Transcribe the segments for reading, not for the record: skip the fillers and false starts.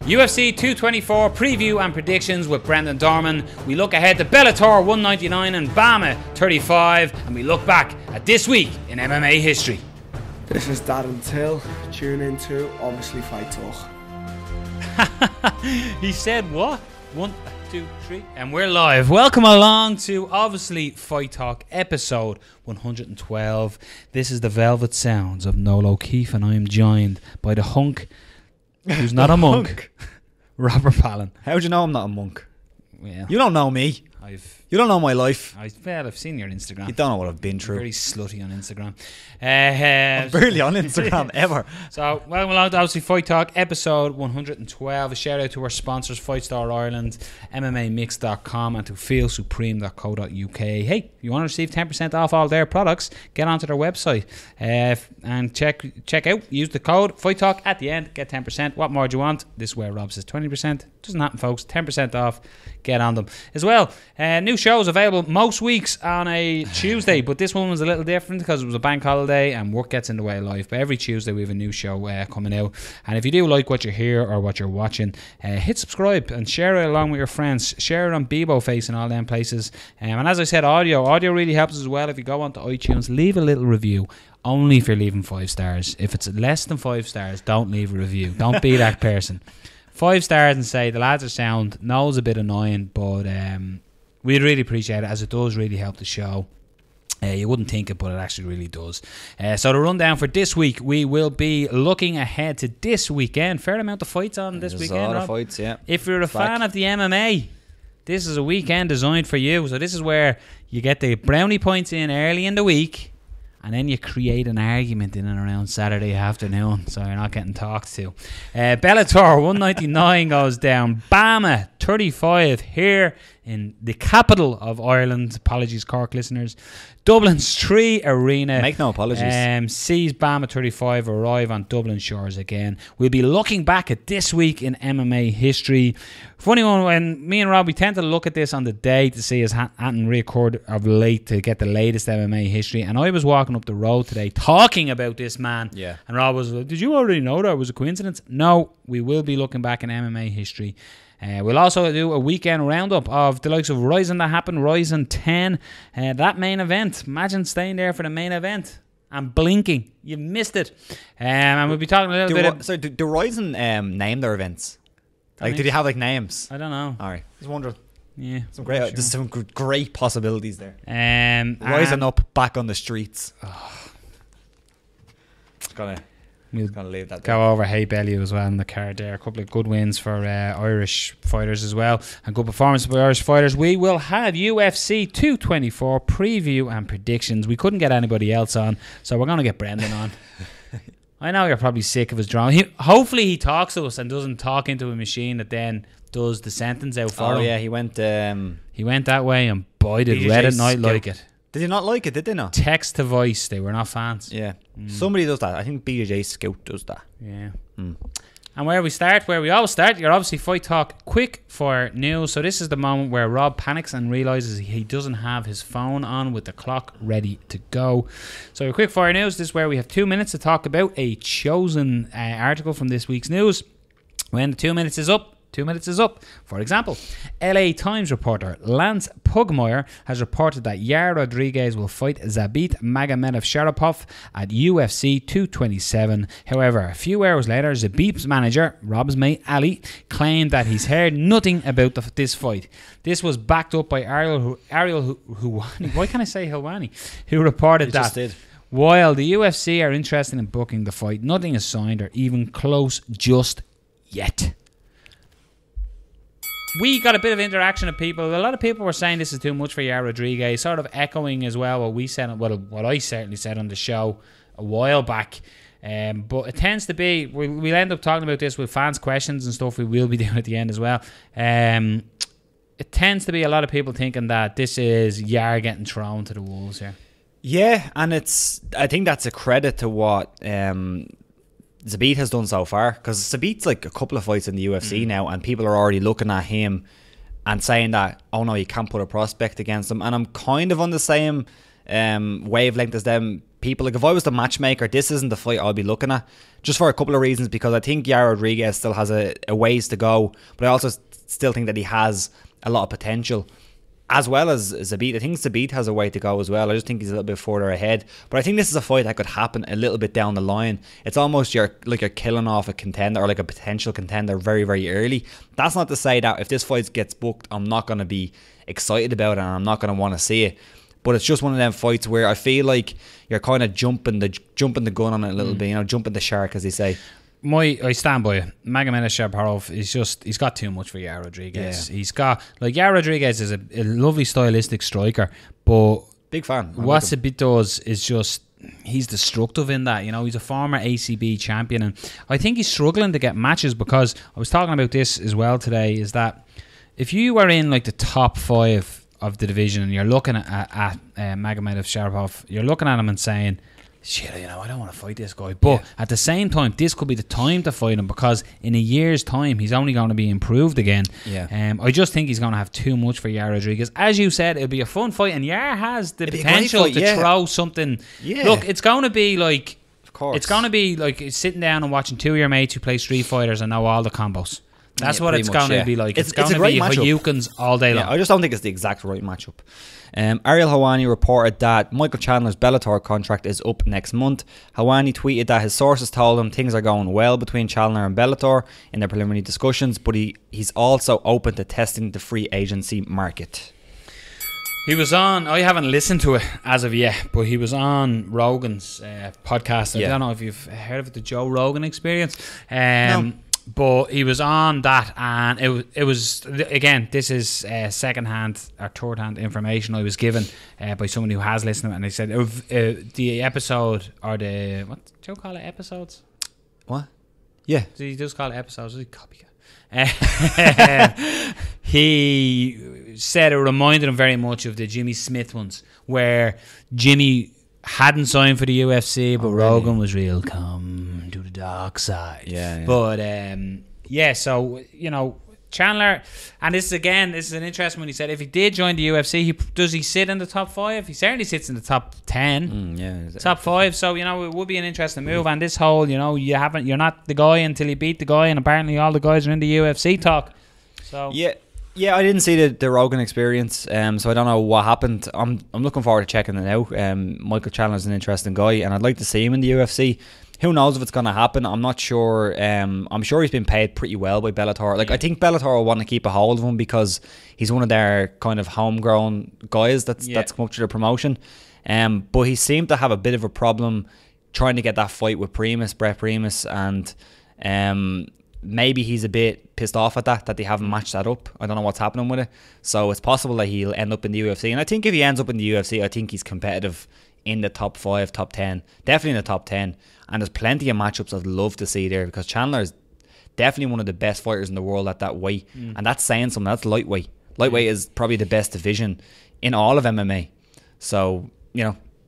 UFC 224 preview and predictions with Brendan Dorman. We look ahead to Bellator 199 and BAMMA 35, and we look back at this week in MMA history. This is Dad and Till. Tune into Obviously Fight Talk. He said what? 1, 2, 3, and we're live. Welcome along to Obviously Fight Talk episode 112. This is the velvet sounds of Noel O'Keefe, and I am joined by the hunk who's not a monk, Robert Palin. How do you know I'm not a monk? Yeah. You don't know me. You don't know my life. I've seen your Instagram. You don't know what I've been through. You're very slutty on Instagram. I'm barely on Instagram ever. So, welcome along to Obviously Fight Talk, episode 112. A shout out to our sponsors, Fight Star Ireland, MMAmix.com, and to feelsupreme.co.uk. Hey, if you want to receive 10% off all their products, get onto their website and check out. Use the code Fight Talk at the end, get 10%. What more do you want? This is where Rob says 20%. Doesn't happen, folks. 10% off. Get on them. As well, new shows available most weeks on a Tuesday, but this one was a little different because it was a bank holiday and work gets in the way of life. But every Tuesday we have a new show coming out. And if you do like what you hear or what you're watching, hit subscribe and share it along with your friends. Share it on Bebo Face and all them places. And as I said, audio really helps as well. If you go onto iTunes, leave a little review. Only if you're leaving 5 stars. If it's less than 5 stars, don't leave a review. Don't be that person. 5 stars and say the lads are sound. Noel's a bit annoying, but we'd really appreciate it, as it does really help the show. You wouldn't think it, but it actually really does. So the rundown for this week, we will be looking ahead to this weekend. Fair amount of fights on this weekend, There's a lot Rob. of fights, yeah. If you're a fan of the MMA, this is a weekend designed for you. So this is where you get the brownie points in early in the week, and then you create an argument in and around Saturday afternoon, so you're not getting talked to. Bellator 199 goes down. BAMMA 35 here in the capital of Ireland. Apologies, Cork listeners. Dublin's 3 Arena. Make no apologies. Sees BAMMA 35 arrive on Dublin shores again. We'll be looking back at this week in MMA history. Funny one, when me and Rob, we tend to look at this on the day to see us hadn't record of late to get the latest MMA history. And I was walking up the road today talking about this man. Yeah. And Rob was like, did you already know that it was a coincidence? No, we will be looking back in MMA history. We'll also do a weekend roundup of the likes of RIZIN that happened, RIZIN 10. That main event. Imagine staying there for the main event and blinking. You missed it. And we'll be talking a little bit... So do RIZIN name their events? Like, did you have like names? I don't know. Alright. Just wondering. Yeah. There's some great possibilities there. Rising up, back on the streets. We'll leave that there. Go over Haye, Bellew as well in the card there. A couple of good wins for Irish fighters as well, and good performance by Irish fighters. We will have UFC 224 preview and predictions. We couldn't get anybody else on, so we're going to get Brendan on. I know you're probably sick of his drama. Hopefully he talks to us and doesn't talk into a machine that then does the sentence out for him. Oh yeah, he went that way, and boy did Reddit not like it. Did they not like it? Did they not? Text to voice, they were not fans. Yeah. Somebody does that. I think BJJ Scout does that. Yeah. And where we always start, you're Obviously Fight Talk quick for news. So this is the moment where Rob panics and realises he doesn't have his phone on with the clock ready to go. So quick fire news, this is where we have 2 minutes to talk about a chosen article from this week's news. When the 2 minutes is up, 2 minutes is up. For example, LA Times reporter Lance Pugmire has reported that Yair Rodriguez will fight Zabit Magomedsharpiv at UFC 227. However, a few hours later, Zabit's manager, Rob's mate Ali, claimed that he's heard nothing about this fight. This was backed up by Ariel Helwani. Why can't I say Helwani? Who reported that while the UFC are interested in booking the fight, nothing is signed or even close just yet. We got a bit of interaction of people. A lot of people were saying this is too much for Yair Rodriguez, sort of echoing as well what we said, what I certainly said on the show a while back. But it tends to be, we'll end up talking about this with fans' questions and stuff we will be doing at the end as well. It tends to be a lot of people thinking that this is Yair getting thrown to the wolves here. Yeah, and I think that's a credit to what Zabit has done so far, because Zabit's like a couple of fights in the UFC now, and people are already looking at him and saying that, oh no, you can't put a prospect against him. And I'm kind of on the same wavelength as them, people. Like, if I was the matchmaker, this isn't the fight I'll be looking at, just for a couple of reasons, because I think Yair Rodriguez still has a ways to go, but I also still think that he has a lot of potential, as well as Zabit. I think Zabit has a way to go as well. I just think he's a little bit further ahead. But I think this is a fight that could happen a little bit down the line. It's almost you're killing off a contender, or like a potential contender, very, very early. That's not to say that if this fight gets booked, I'm not going to be excited about it and I'm not going to want to see it. But it's just one of them fights where I feel like you're kind of jumping the gun on it a little bit, jumping the shark, as they say. I stand by it. Magomedsharpiv he's got too much for Yair Rodriguez. Yeah. He's got, like, Yair Rodriguez is a lovely stylistic striker, but big fan. What Zabit does is just, he's destructive in that. He's a former ACB champion, and I think he's struggling to get matches, because I was talking about this as well today, is that if you were in like the top 5 of the division and you're looking at Magomedsharpiv, you're looking at him and saying, shit, I don't want to fight this guy. But at the same time, this could be the time to fight him, because in a year's time, he's only going to be improved again. Yeah. I just think he's going to have too much for Yair Rodriguez. As you said, it'll be a fun fight, and Yair has the potential to throw something. Yeah. Look, it's going to be like, of course, it's going to be like sitting down and watching two of your mates who play Street Fighters and know all the combos. That's what it's going to be like. It's going to be Hayoukens all day long. I just don't think it's the exact right matchup. Ariel Helwani reported that Michael Chandler's Bellator contract is up next month. Helwani tweeted that his sources told him things are going well between Chandler and Bellator in their preliminary discussions, but he's also open to testing the free agency market. He was on, I haven't listened to it as of yet, but he was on Rogan's podcast. I don't know if you've heard of the Joe Rogan Experience. No. But he was on that, and it was again, this is second-hand or third-hand information I was given by someone who has listened to it, and they said the episode, or the, what do you call it, episodes? What? Yeah. So he does call it episodes. He's a copycat. He said it reminded him very much of the Jimmy Smith ones, where Jimmy hadn't signed for the UFC, but Rogan was real, come to the dark side. Yeah. But so Chandler, and this is an interesting one. He said if he did join the UFC, does he sit in the top 5? He certainly sits in the top 10, top 5. So it would be an interesting move. And this whole, you're not the guy until you beat the guy, and apparently all the guys are in the UFC talk. So yeah, I didn't see the Rogan Experience, so I don't know what happened. I'm looking forward to checking it out. Michael Chandler's an interesting guy, and I'd like to see him in the UFC. Who knows if it's going to happen? I'm not sure. I'm sure he's been paid pretty well by Bellator. I think Bellator will want to keep a hold of him because he's one of their kind of homegrown guys that's come up to the promotion. But he seemed to have a bit of a problem trying to get that fight with Brett Primus, and maybe he's a bit pissed off at that they haven't matched that up. I don't know what's happening with it. So it's possible that he'll end up in the UFC. And I think if he ends up in the UFC, I think he's competitive in the top 5, top 10. Definitely in the top 10. And there's plenty of matchups I'd love to see there, because Chandler is definitely one of the best fighters in the world at that weight. And that's saying something. That's lightweight. Lightweight is probably the best division in all of MMA. So,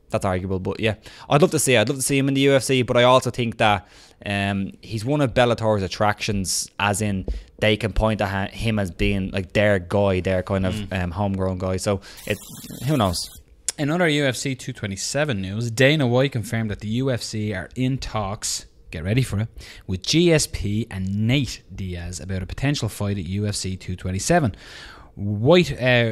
that's arguable. But yeah, I'd love to see him in the UFC, but I also think that he's one of Bellator's attractions, as in they can point at him as being like their guy, their kind of homegrown guy. So who knows? In other UFC 227 news, Dana White confirmed that the UFC are in talks, get ready for it, with GSP and Nate Diaz about a potential fight at UFC 227. White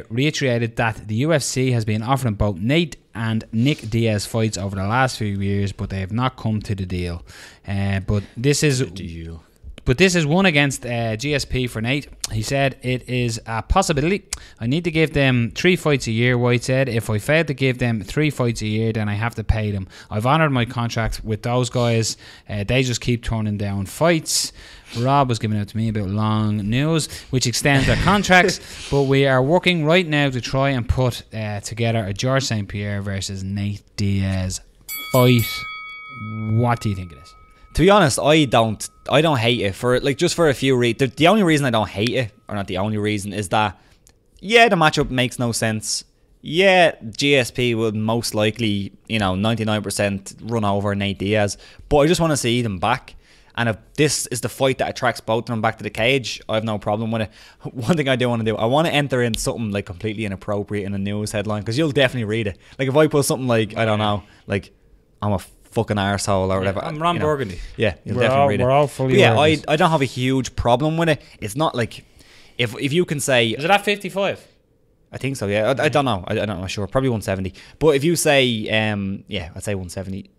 reiterated that the UFC has been offering both Nate and Nick Diaz fights over the last few years, but they have not come to the deal. But this is one against GSP for Nate. He said it is a possibility. I need to give them 3 fights a year, White said. If I fail to give them 3 fights a year, then I have to pay them. I've honoured my contract with those guys. They just keep turning down fights. Rob was giving out to me about long news, which extends their contracts, but we are working right now to try and put together a Georges St-Pierre versus Nate Diaz fight. What do you think it is? To be honest, I don't hate it for just for a few reasons. The only reason I don't hate it, or not the only reason, is that the matchup makes no sense. GSP would most likely 99% run over Nate Diaz, but I just want to see them back. And if this is the fight that attracts both of them back to the cage, I have no problem with it. One thing I do want to do, I want to enter in something like completely inappropriate in a news headline, because you'll definitely read it. Like if I put something like, I don't know, like I'm a fucking arsehole or whatever. I'm Ron Burgundy. Yeah, you'll We're definitely all- read it. we're all fully But yeah, aware of this. I don't have a huge problem with it. It's not like if you can say, Is it at 55? I think so. Yeah, I don't know. I don't know. Sure, probably 170. But if you say, yeah, I'd say 170.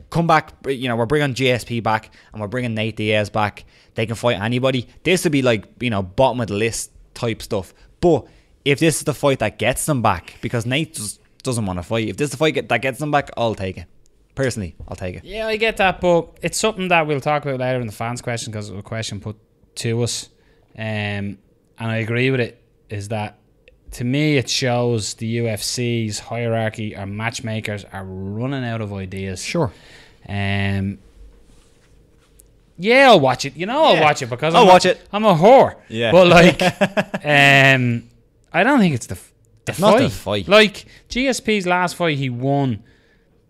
Come back. You know, we're bringing GSP back and we're bringing Nate Diaz back. They can fight anybody. This would be like, you know, bottom of the list type stuff. But if this is the fight that gets them back, because Nate just doesn't want to fight. If this is the fight that gets them back, I'll take it. Personally, I'll take it. Yeah, I get that, but it's something that we'll talk about later in the fans' question because it was a question put to us. And I agree with it, is that to me it shows the UFC's hierarchy or matchmakers are running out of ideas. Sure. Yeah, I'll watch it. You know, I'll watch it because I'll watch it. I'm a whore. Yeah. But like, I don't think it's the It's fight. not the fight. Like GSP's last fight, he won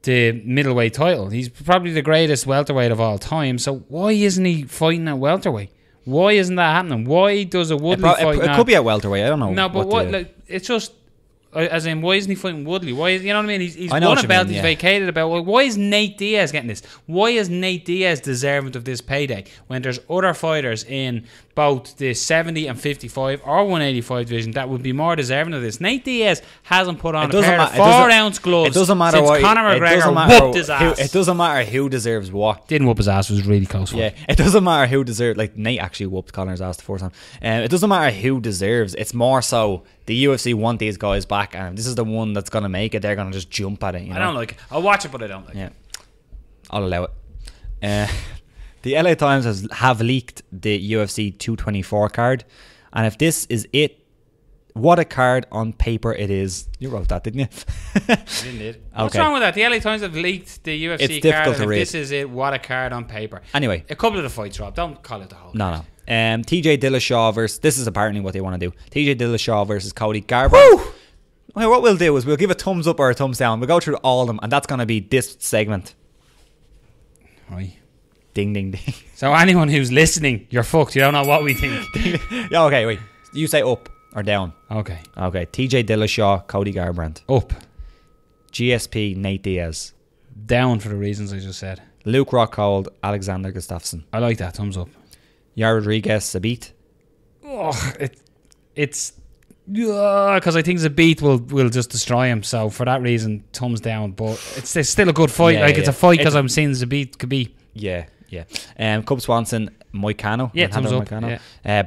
the middleweight title. He's probably the greatest welterweight of all time. So why isn't he fighting at welterweight? Why isn't that happening? Why does a Woodley fight it now? could be at welterweight. I don't know. No, but what? Like, it's just. As in, why isn't he fighting Woodley? Why? You know what I mean? He's I know won what a you belt. mean, He's yeah. vacated a belt. Why is Nate Diaz getting this? Why is Nate Diaz deserving of this payday when there's other fighters in both the 70 and 55 or 185 division that would be more deserving of this? Nate Diaz hasn't put on a pair of 4-ounce gloves. It doesn't matter since what. Conor It doesn't McGregor matter whooped his ass. It doesn't matter who deserves what. Didn't whoop his ass. It was a really close fight. Yeah, it doesn't matter who deserves. Like Nate actually whooped Conor's ass the 4th time. It doesn't matter who deserves. It's more so the UFC want these guys back, and if this is the one that's gonna make it, they're gonna just jump at it. You know? I don't like it. I'll watch it, but I don't like it. Yeah, I'll allow it. The LA Times have leaked the UFC 224 card, and if this is it, what a card on paper it is. You wrote that, didn't you? I did. What's wrong with that? The LA Times have leaked the UFC It's card. difficult to And if read. this is it, what a card on paper. Anyway, A couple of the fights, Rob. Don't call it the whole. no. TJ Dillashaw versus. This is apparently what they want to do. TJ Dillashaw versus Cody Garbrandt. Well, what we'll do is we'll give a thumbs up or a thumbs down. We'll go through all of them, and that's going to be this segment. Right. Ding, ding, ding. So anyone who's listening, you're fucked. You don't know what we think. Yeah, okay, wait. You say up or down. Okay. Okay, TJ Dillashaw, Cody Garbrandt. Up. GSP, Nate Diaz. Down for the reasons I just said. Luke Rockhold, Alexander Gustafsson. I like that. Thumbs up. Yair Rodriguez, Zabit. Oh, it's because I think Zabit will just destroy him. So for that reason, thumbs down. But it's still a good fight. Yeah, It's yeah. a fight because I'm seeing Zabit could be. Yeah. Cub Swanson, Moicano. Yeah, thumbs up. Moicano.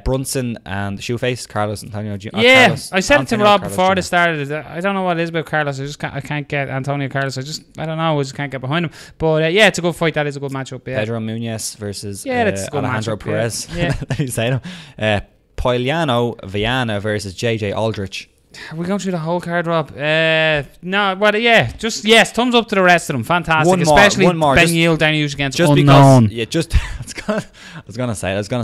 Brunson and Shoeface, Carlos Antonio Jr. Yeah, Carlos, I said it to Antonio Rob Carlos before Jr. this started. I don't know what it is about Carlos. I can't get Antonio Carlos. I don't know. I just can't get behind him. But yeah, it's a good fight. That is a good matchup. Yeah. Pedro Munoz versus that's a good Alejandro matchup, Perez. yeah. Let me say them. Poiliano Viana versus JJ Aldrich. Are we going through the whole card, Rob? No, but yeah, just yes, thumbs up to the rest of them. Fantastic, especially one more. Ben Yield Daniush against Just Unknown. because, I was gonna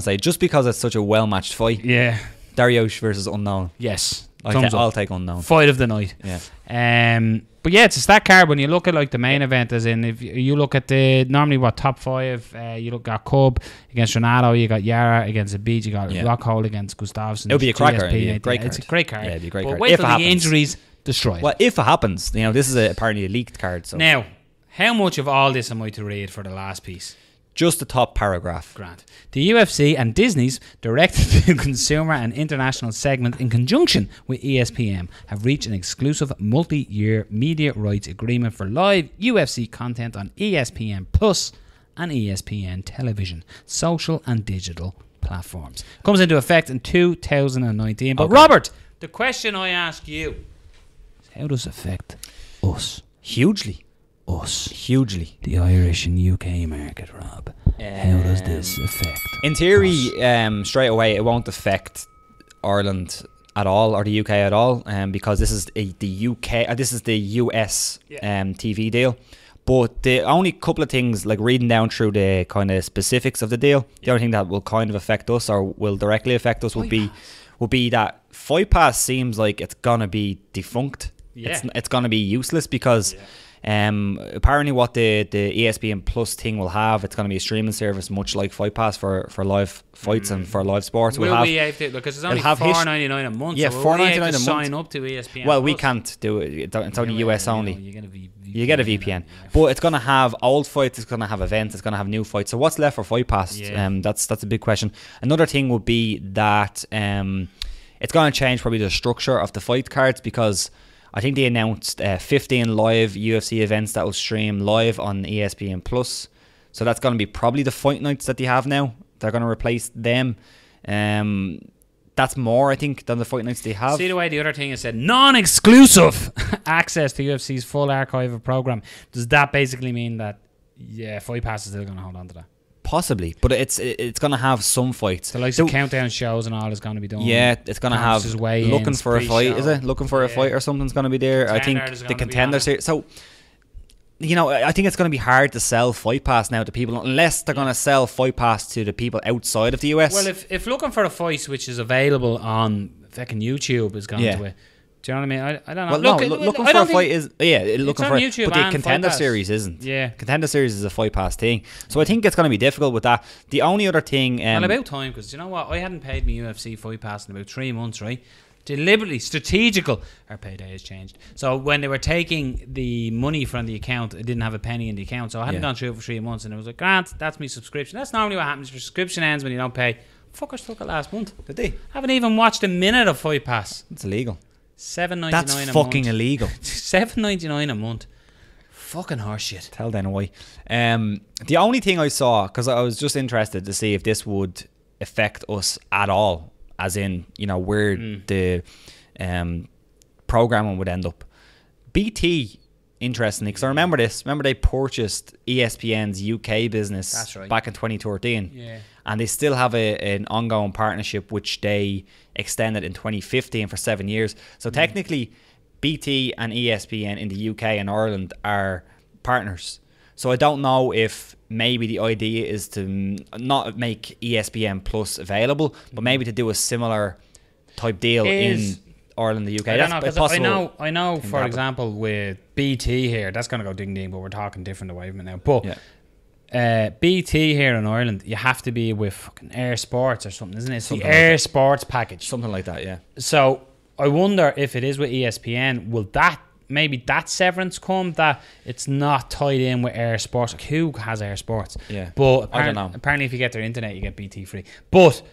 say, just because it's such a well matched fight. Yeah, Dariush versus Unknown. yes, thumbs I'll up. take Unknown. Fight of the night. Yeah. But yeah, it's a stacked card when you look at like the main event. As in, if you look at the normally top 5, you look at Cub against Renato, you got Yara against Zabit, you got Rockhold against Gustafsson. It'll be a cracker. GSP, It'll be a great It's a card. great card. Yeah, it'll be a great but card. Wait If till it the happens. injuries destroy it. Well, if it happens, this is apparently a leaked card. So Now, how much of all this am I to read for the last piece? just the top paragraph. Grant. The UFC and Disney's direct-to-consumer and international segment in conjunction with ESPN have reached an exclusive multi-year media rights agreement for live UFC content on ESPN Plus and ESPN Television, social and digital platforms. Comes into effect in 2019. But Okay. Robert, the question I ask you is how does it affect us? Hugely. Hugely. The Irish and UK market, Rob. How does this affect In theory, us? straight away, it won't affect Ireland at all or the UK at all, because this is the UK. This is the US TV deal. But the only couple of things, like reading down through the kind of specifics of the deal, the only thing that will kind of affect us or will directly affect us would be that Fight Pass seems like it's gonna be defunct. Yeah. It's gonna be useless because. Apparently what the ESPN Plus thing will have, it's going to be a streaming service much like Fight Pass for live fights and for live sports. Will we have to, because it's only $4.99 a month. Yeah, so will we $4.99 have to a month. sign up to ESPN Well, we Plus? can't do it. It's only US only. You're going to be You get a VPN. But it's going to have old fights, it's going to have events, it's going to have new fights. So what's left for Fight Pass? That's a big question. Another thing would be that it's going to change probably the structure of the fight cards, because I think they announced 15 live UFC events that will stream live on ESPN Plus. So that's going to be probably the fight nights that they have now. They're going to replace them. That's more, I think, than the fight nights they have. See the way the other thing is said, non-exclusive access to UFC's full archive of program. Does that basically mean that, Fight Pass is still going to hold on to that? Possibly, but it's going to have some fights. So like the countdown shows and all is going to be done. Yeah, it's going to have looking for a fight, is it? Looking for a fight or something's going to be there. I think the contenders here. So, I think it's going to be hard to sell Fight Pass now to people unless they're going to sell Fight Pass to the people outside of the US. Well, if looking for a fight which is available on fucking YouTube is going to it. Do you know what I mean? I don't know. Well, looking for a fight is looking for YouTube, but the contender series isn't. Yeah, contender series is a Fight Pass thing. So I think it's going to be difficult with that. The only other thing, and about time, because you know what, I hadn't paid my UFC Fight Pass in about 3 months, right? Deliberately strategical. Our payday has changed. So when they were taking the money from the account, I didn't have a penny in the account, so I hadn't gone through it for 3 months, and it was like, Grant, that's my subscription. That's normally what happens. Your subscription ends when you don't pay. Fuckers took it last month. Did they? Haven't even watched a minute of Fight Pass. It's illegal. $7.99 That's a month. fucking illegal. $7.99 a month. Fucking horseshit. Tell Dana why. The only thing I saw, because I was just interested to see if this would affect us at all, as in, where the programming would end up. BT, interestingly, because I remember this. Remember they purchased ESPN's UK business back in 2013. Yeah. And they still have an ongoing partnership which they extended in 2015 for 7 years. So technically, BT and ESPN in the UK and Ireland are partners. So I don't know if maybe the idea is to not make ESPN Plus available, but maybe to do a similar type deal in Ireland and the UK. I don't know, because I know for example, with BT here, that's going to go ding-ding, but we're talking different away from it now. But BT here in Ireland, you have to be with fucking Air Sports or something, isn't it? It's the Air Sports package. Something like that, yeah. So I wonder if it is with ESPN, will maybe that severance come, that it's not tied in with Air Sports? Like, who has Air Sports? Yeah. But I don't know. Apparently if you get their internet, you get BT free. But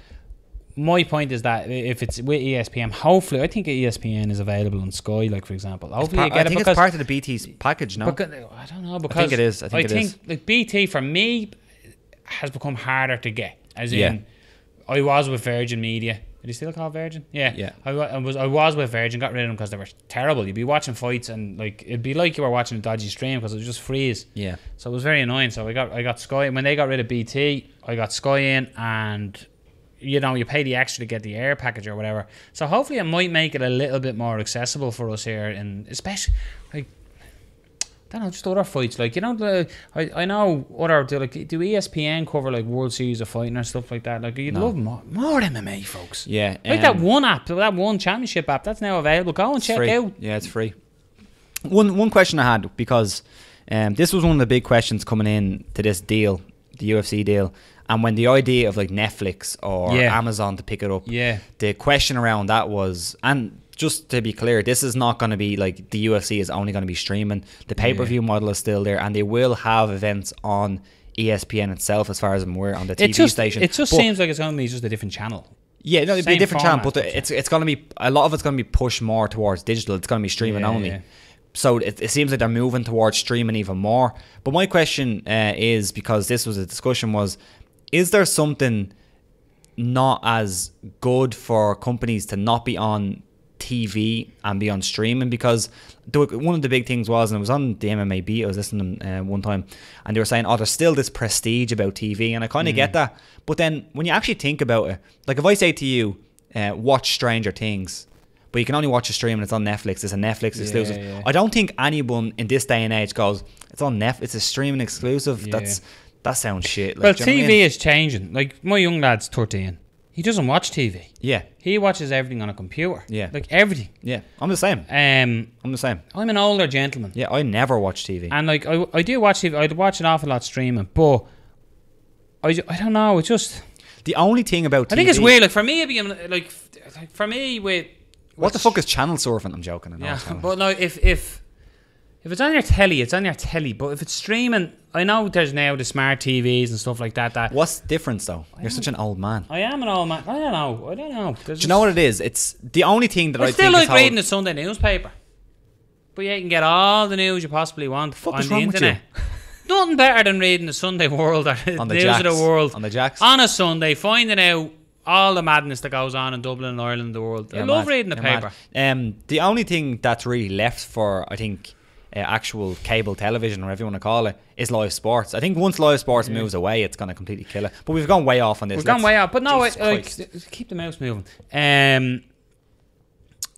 my point is that if it's with ESPN, hopefully, I think ESPN is available on Sky, like, for example. Hopefully you get I think it's part of the BT's package now. I don't know, because I think it is. I think like BT for me has become harder to get. As in, I was with Virgin Media. Did he still call Virgin? Yeah. I was with Virgin, got rid of them because they were terrible. You'd be watching fights and like it'd be like you were watching a dodgy stream because it would just freeze. Yeah. So it was very annoying. So I got Sky, and when they got rid of BT, I got Sky in, and you pay the extra to get the air package or whatever. So hopefully it might make it a little bit more accessible for us here, and especially like, I don't know, just other fights. Like, I know other, do ESPN cover like World Series of Fighting or stuff like that? Like, you'd love more MMA, folks. Yeah. Like that one app, that one championship app, that's now available. Go and check free. Out. Yeah, it's free. One question I had, because this was one of the big questions coming in to this deal, the UFC deal, and when the idea of like Netflix or Amazon to pick it up, the question around that was, and just to be clear, this is not going to be like the UFC is only going to be streaming. The pay-per-view model is still there, and they will have events on ESPN itself, as far as I'm aware, on the TV station. It just seems like it's going to be just a different channel. Yeah, no, it'd be a different channel, but it's going to be, a lot of it's going to be pushed more towards digital. It's going to be streaming only. Yeah. So it seems like they're moving towards streaming even more. But my question is, because this was a discussion, was, is there something not as good for companies to not be on TV and be on streaming? Because one of the big things was, and it was on the MMA Beat, I was listening one time, and they were saying, there's still this prestige about TV, and I kind of get that. But then when you actually think about it, like if I say to you, watch Stranger Things, but you can only watch a stream and it's on Netflix, it's a Netflix exclusive. Yeah. I don't think anyone in this day and age goes, it's on Netflix, it's a streaming exclusive. That sounds shit. Like, well, TV is changing. Like, my young lad's 13. He doesn't watch TV. Yeah. He watches everything on a computer. Yeah. Like, everything. Yeah. I'm the same. I'm the same. I'm an older gentleman. Yeah, I never watch TV. And, like, I do watch TV. I'd watch an awful lot streaming, but I don't know. It's just... The only thing about TV... I think it's weird. Like, for me, it'd be, like for me, with... What the fuck is channel surfing? I'm joking. Yeah, but no, if If it's on your telly, it's on your telly. But if it's streaming, I know there's now the smart TVs and stuff like that. What's the difference though? You're such an old man. I am an old man. I don't know. Do you know what it is? It's the only thing that I think still like reading the Sunday newspaper. But yeah, you can get all the news you possibly want on the internet. Nothing better than reading the Sunday World or the news of the world on the Jacks on a Sunday, finding out all the madness that goes on in Dublin and Ireland and the world. I love reading the paper. The only thing that's really left for, I think, actual cable television, or whatever you want to call it, is live sports. I think once live sports moves away, it's going to completely kill it. But we've gone way off on this. We've gone way off. But no, keep the mouse moving.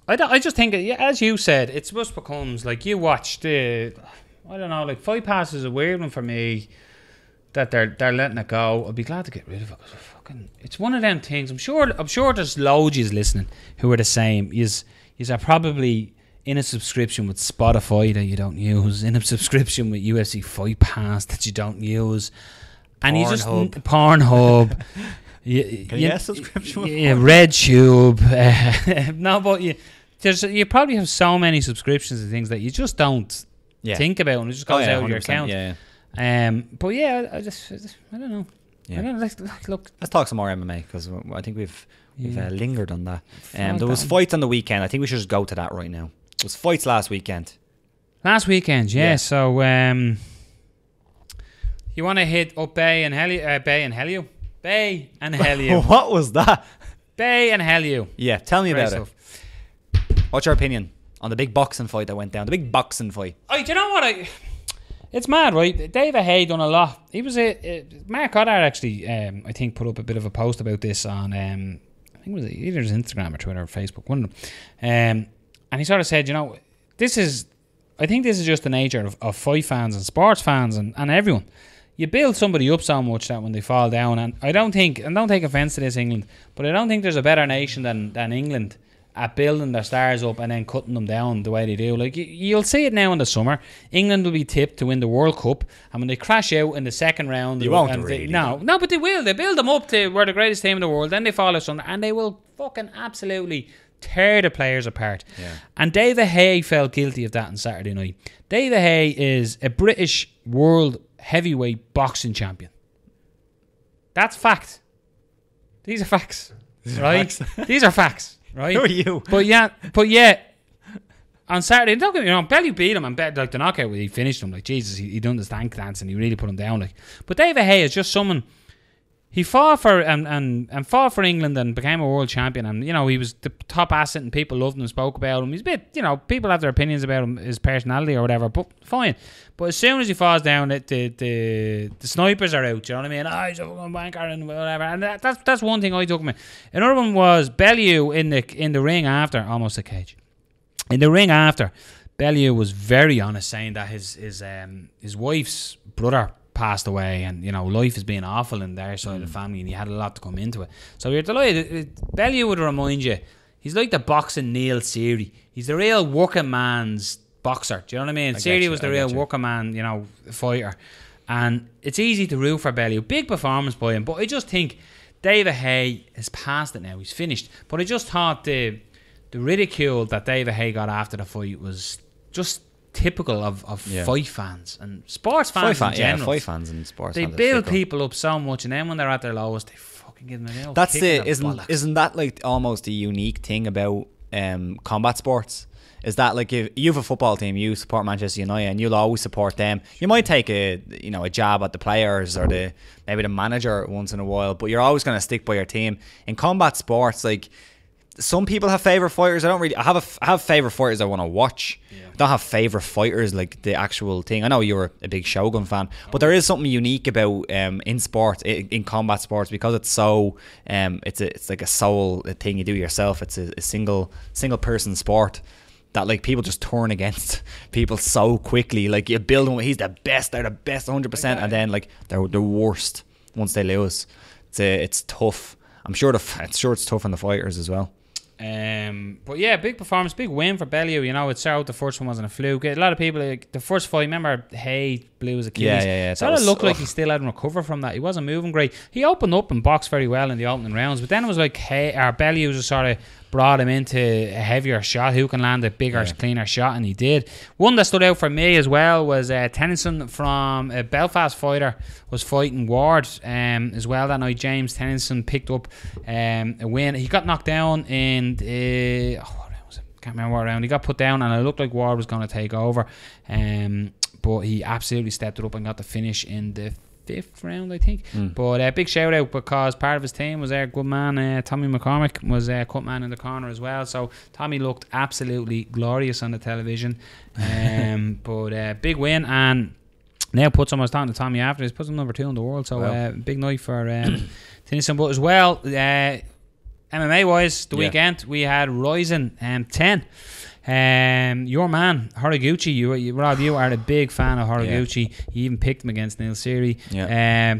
I just think, as you said, it just becomes like you watch the, I don't know, like Fight Pass is a weird one for me that they're letting it go. I'd be glad to get rid of it because it's one of them things. I'm sure there's loads of listening who are the same. Yous are probably in a subscription with Spotify that you don't use, in a subscription with UFC Fight Pass that you don't use, and you just Pornhub. Can you get a subscription? Yeah, RedTube. No, but you probably have so many subscriptions and things that you just don't think about, and it just goes out of your account. Yeah. But yeah, I don't know. Yeah. Look, let's talk some more MMA because I think we've lingered on that. There was fights on the weekend. I think we should just go to that right now. There was fights last weekend. Yeah. So you want to hit up Bay and Bellew? What was that? Bay and Bellew. Yeah, tell me about it. What's your opinion on the big boxing fight that went down? The big boxing fight. Oh, do you know what? It's mad, right? David Haye done a lot. He was Mark Goddard actually, I think, put up a bit of a post about this on, I think it was either his Instagram or Twitter or Facebook, one of them. And he sort of said, I think this is just the nature of fight fans and sports fans and everyone. You build somebody up so much that when they fall down, and don't take offence to this, England, but I don't think there's a better nation than England at building their stars up and then cutting them down the way they do. Like you'll see it now in the summer. England will be tipped to win the World Cup, and when they crash out in the second round, no, but they will. They build them up to we're the greatest team in the world. Then they fall out and they will fucking absolutely tear the players apart. Yeah. And David Haye felt guilty of that on Saturday night. David Haye is a British world heavyweight boxing champion. That's fact. These are facts, right? These are facts. Right? Who are you? But yeah, on Saturday, don't get me wrong, Bellew beat him, and like the knockout where he finished him, like Jesus, he done the stank dance and he really put him down. Like, but David Haye is just someone. He fought for and fought for England and became a world champion, and he was the top asset and people loved him and spoke about him. He's a bit, people have their opinions about him, his personality or whatever, but fine. But as soon as he falls down, the snipers are out. Do you know what I mean? He's a fucking wanker and whatever. And that's one thing I took him. Another one was Bellew in the ring after, almost a cage. In the ring after, Bellew was very honest, saying that his wife's brother passed away, and life has been awful in their side of the family, and he had a lot to come into it. So you're delighted. Bellew would remind you, he's like the boxing Neil Seary. He's the real working man's boxer. Do you know what I mean? Seary was the real working man, fighter. And it's easy to root for Bellew. Big performance by him, but I just think David Haye has passed it now. He's finished. But I just thought the ridicule that David Haye got after the fight was just typical of fight fans and sports fans in general. Yeah, fight fans and sports fans. They build people up so much, and then when they're at their lowest, they fucking give them a nail. That's it. Isn't that like almost a unique thing about combat sports? Is that like if you have a football team, you support Manchester United, and you'll always support them. You might take a jab at the players or maybe the manager once in a while, but you're always going to stick by your team. In combat sports, like, some people have favorite fighters. I have favorite fighters I want to watch. Yeah. I don't have favorite fighters like the actual thing. I know you're a big Shogun fan, but there is something unique about in sports, in combat sports, because it's so it's like a soul thing you do yourself. It's a single person sport that like people just turn against people so quickly. Like you build them, he's the best, they're the best 100%, and then like they're the worst once they lose. It's tough. I'm sure it's tough on the fighters as well. But yeah, big performance, big win for Bellew. It's out. The first one wasn't a fluke. A lot of people, like the first fight, remember Haye blew his Achilles. Yeah. So it looked like he still hadn't recovered from that. He wasn't moving great. He opened up and boxed very well in the opening rounds, but then it was like Bellew just sort of brought him into a heavier shot, who can land a bigger, cleaner shot, and he did. One that stood out for me as well was Tennyson from a Belfast fighter was fighting Ward as well that night. James Tennyson picked up a win. He got knocked down in can't remember what round. He got put down, and it looked like Ward was going to take over. But he absolutely stepped it up and got the finish in the 5th round, I think. But a big shout out because part of his team was there. Good man, Tommy McCormick was cut man in the corner as well. So Tommy looked absolutely glorious on the television. But big win, and now puts him. I was talking to Tommy after. He's puts him number 2 in the world. So big night for Tennyson. But as well, MMA wise, the weekend we had RIZIN 10. Your man Horiguchi, Rob, you are a big fan of Horiguchi. You even picked him against Neil Seary.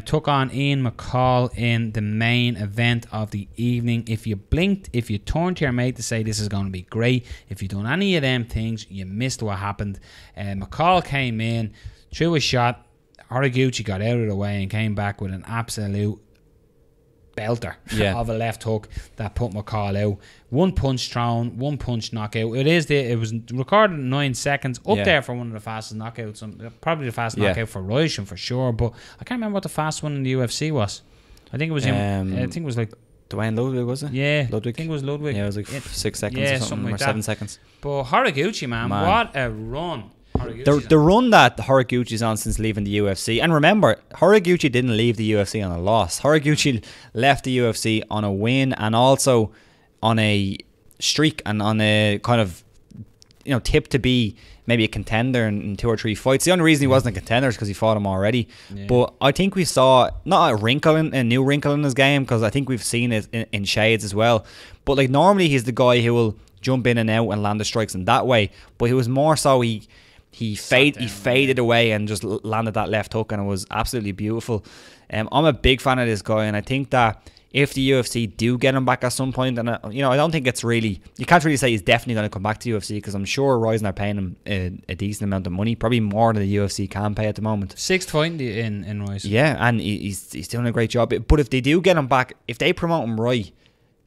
Took on Ian McCall in the main event of the evening. If you blinked, if you turned to your mate to say this is going to be great, if you done any of them things, you missed what happened. McCall came in, threw a shot. Horiguchi got out of the way and came back with an absolute belter of a left hook that put McCall out. One punch thrown, one punch knockout. It was recorded in 9 seconds, up there for one of the fastest knockouts. Probably the fastest knockout for RIZIN for sure. But I can't remember what the fast one in the UFC was. I think it was. I think it was like Dwayne Ludwig, was it? Yeah, Ludwig. I think it was Ludwig. Yeah, it was like 6 seconds or something like or 7 seconds. But Horiguchi, man, what a run! The run that Horiguchi's on since leaving the UFC, and remember, Horiguchi didn't leave the UFC on a loss. Horiguchi left the UFC on a win, and also on a streak, and on a kind of tip to be maybe a contender in 2 or 3 fights. The only reason he wasn't a contender is because he fought him already. But I think we saw not a new wrinkle in his game, because I think we've seen it in shades as well. But like normally he's the guy who will jump in and out and land the strikes in that way. But he was more so he faded away and just landed that left hook, and it was absolutely beautiful. I'm a big fan of this guy, and I think that if the UFC do get him back at some point, and I don't think it's really, you can't really say he's definitely going to come back to UFC, because I'm sure RIZIN are paying him a decent amount of money, probably more than the UFC can pay at the moment. 6th fight in RIZIN. Yeah, and he's doing a great job. But if they do get him back, if they promote him right,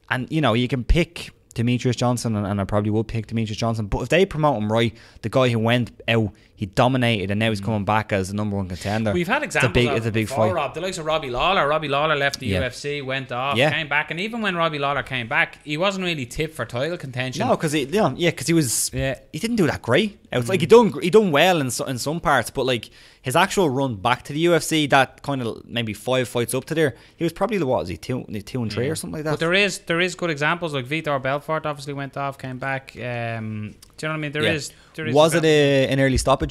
and you can pick Demetrius Johnson, and I probably would pick Demetrius Johnson, but if they promote him right, the guy who went out, he dominated, and now he's coming back as the #1 contender. We've had examples it's a big fight. Rob, the likes of Robbie Lawler. Robbie Lawler left the UFC, went off, came back, and even when Robbie Lawler came back, he wasn't really tipped for title contention. No, because he didn't do that great. It was like he done well in some parts, but like his actual run back to the UFC, that kind of maybe 5 fights up to there, he was probably 2 and 3 or something like that. But there is good examples, like Vitor Belfort obviously went off, came back. Do you know what I mean? There is. Was it an early stoppage?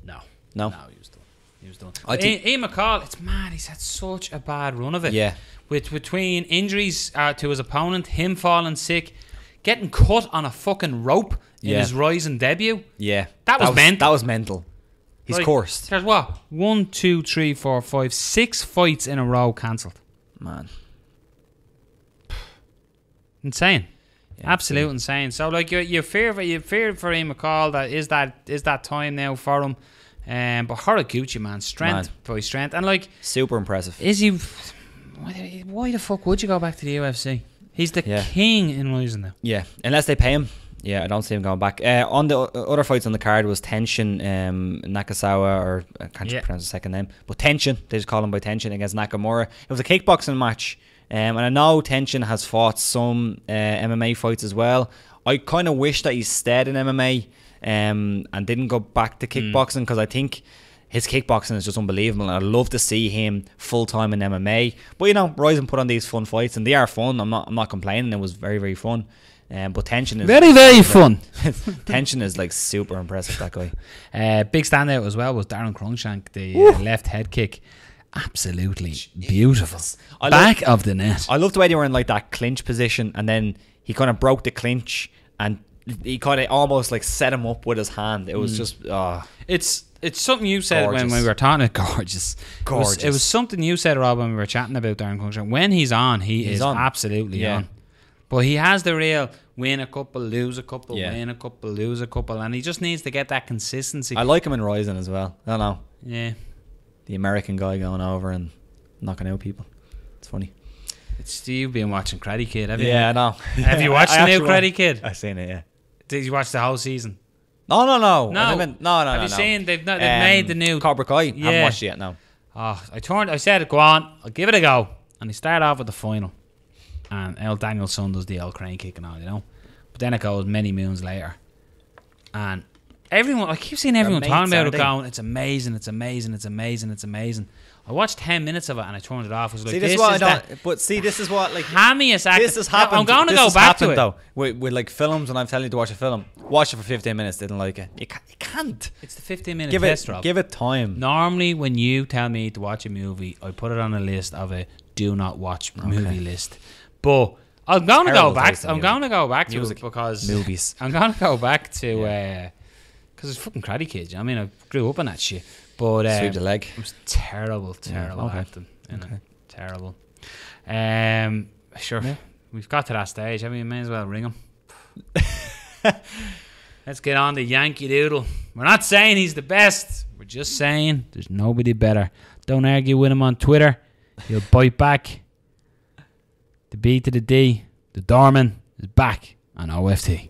No, he was done. Ian McCall, it's mad. He's had such a bad run of it. Yeah. Between injuries to his opponent, him falling sick, getting cut on a fucking rope in his RIZIN debut. Yeah. That was mental. That was mental. He's coursed. There's 1, 2, 3, 4, 5, 6 fights in a row cancelled. Man. Insane. Absolute insane. So like you fear for Ian McCall that is that time now for him. But Horiguchi, man, strength by strength, and like super impressive. Is he? Why the fuck would you go back to the UFC? He's the king in RIZIN now. Yeah, unless they pay him. Yeah, I don't see him going back. On the other fights on the card was Tenshin Nakasawa, or I can't pronounce the second name, but Tenshin, they just call him by Tenshin, against Nakamura. It was a kickboxing match, and I know Tenshin has fought some MMA fights as well. I kind of wish that he stayed in MMA and didn't go back to kickboxing, because I think his kickboxing is just unbelievable, and I'd love to see him full time in MMA. But RIZIN put on these fun fights, and they are fun. I'm not complaining. It was very, very fun. But Tenshin is very, very fun. Tenshin is like super impressive, that guy. Big standout as well was Darren Cruikshank, the left head kick. Absolutely beautiful. Back of the net. I love the way they were in like that clinch position, and then he kind of broke the clinch, and he kind of almost like set him up with his hand. It was just it's something you said when we were talking. Gorgeous. It was something you said, Rob, when we were chatting about Darren Cruikshank. When he's on, he's on. Absolutely on. But he has the real win a couple, lose a couple, win a couple, lose a couple, and he just needs to get that consistency. I like him in RIZIN as well. I don't know. Yeah. The American guy going over and knocking out people. It's funny. You've been watching Karate Kid, have you? Yeah, I know. Have you watched the new Karate Kid? I've seen it, yeah. Did you watch the whole season? No. No. Have you seen they've made the new Cobra Kai? Yeah. Haven't watched it yet, no. Oh, I said, go on, I'll give it a go. And they start off with the final. And El Daniel's son does the old crane kick and all, you know. But then it goes many moons later. And everyone, I keep seeing everyone talking about it going, it's amazing, it's amazing, it's amazing, it's amazing. I watched 10 minutes of it and I turned it off. I was like, this is what, like, hammiest acting. This has happened. I'm going to go back to it. Though, with like films, when I'm telling you to watch a film, watch it for 15 minutes, didn't like it. You can't. It's the 15-minute test, Rob. Give it time. Normally, when you tell me to watch a movie, I put it on a list of a do not watch movie list. But I'm going to go back. I'm going to go back to it because movies. I'm going to go back to because it's fucking Karate Kid. I mean, I grew up on that shit. But sweep the leg. It was terrible acting. Terrible. Sure. Yeah. We've got to that stage. I mean, may as well ring him. Let's get on the Yankee Doodle. We're not saying he's the best. We're just saying there's nobody better. Don't argue with him on Twitter. He'll bite back. The B to the D. The Dorman is back on OFT.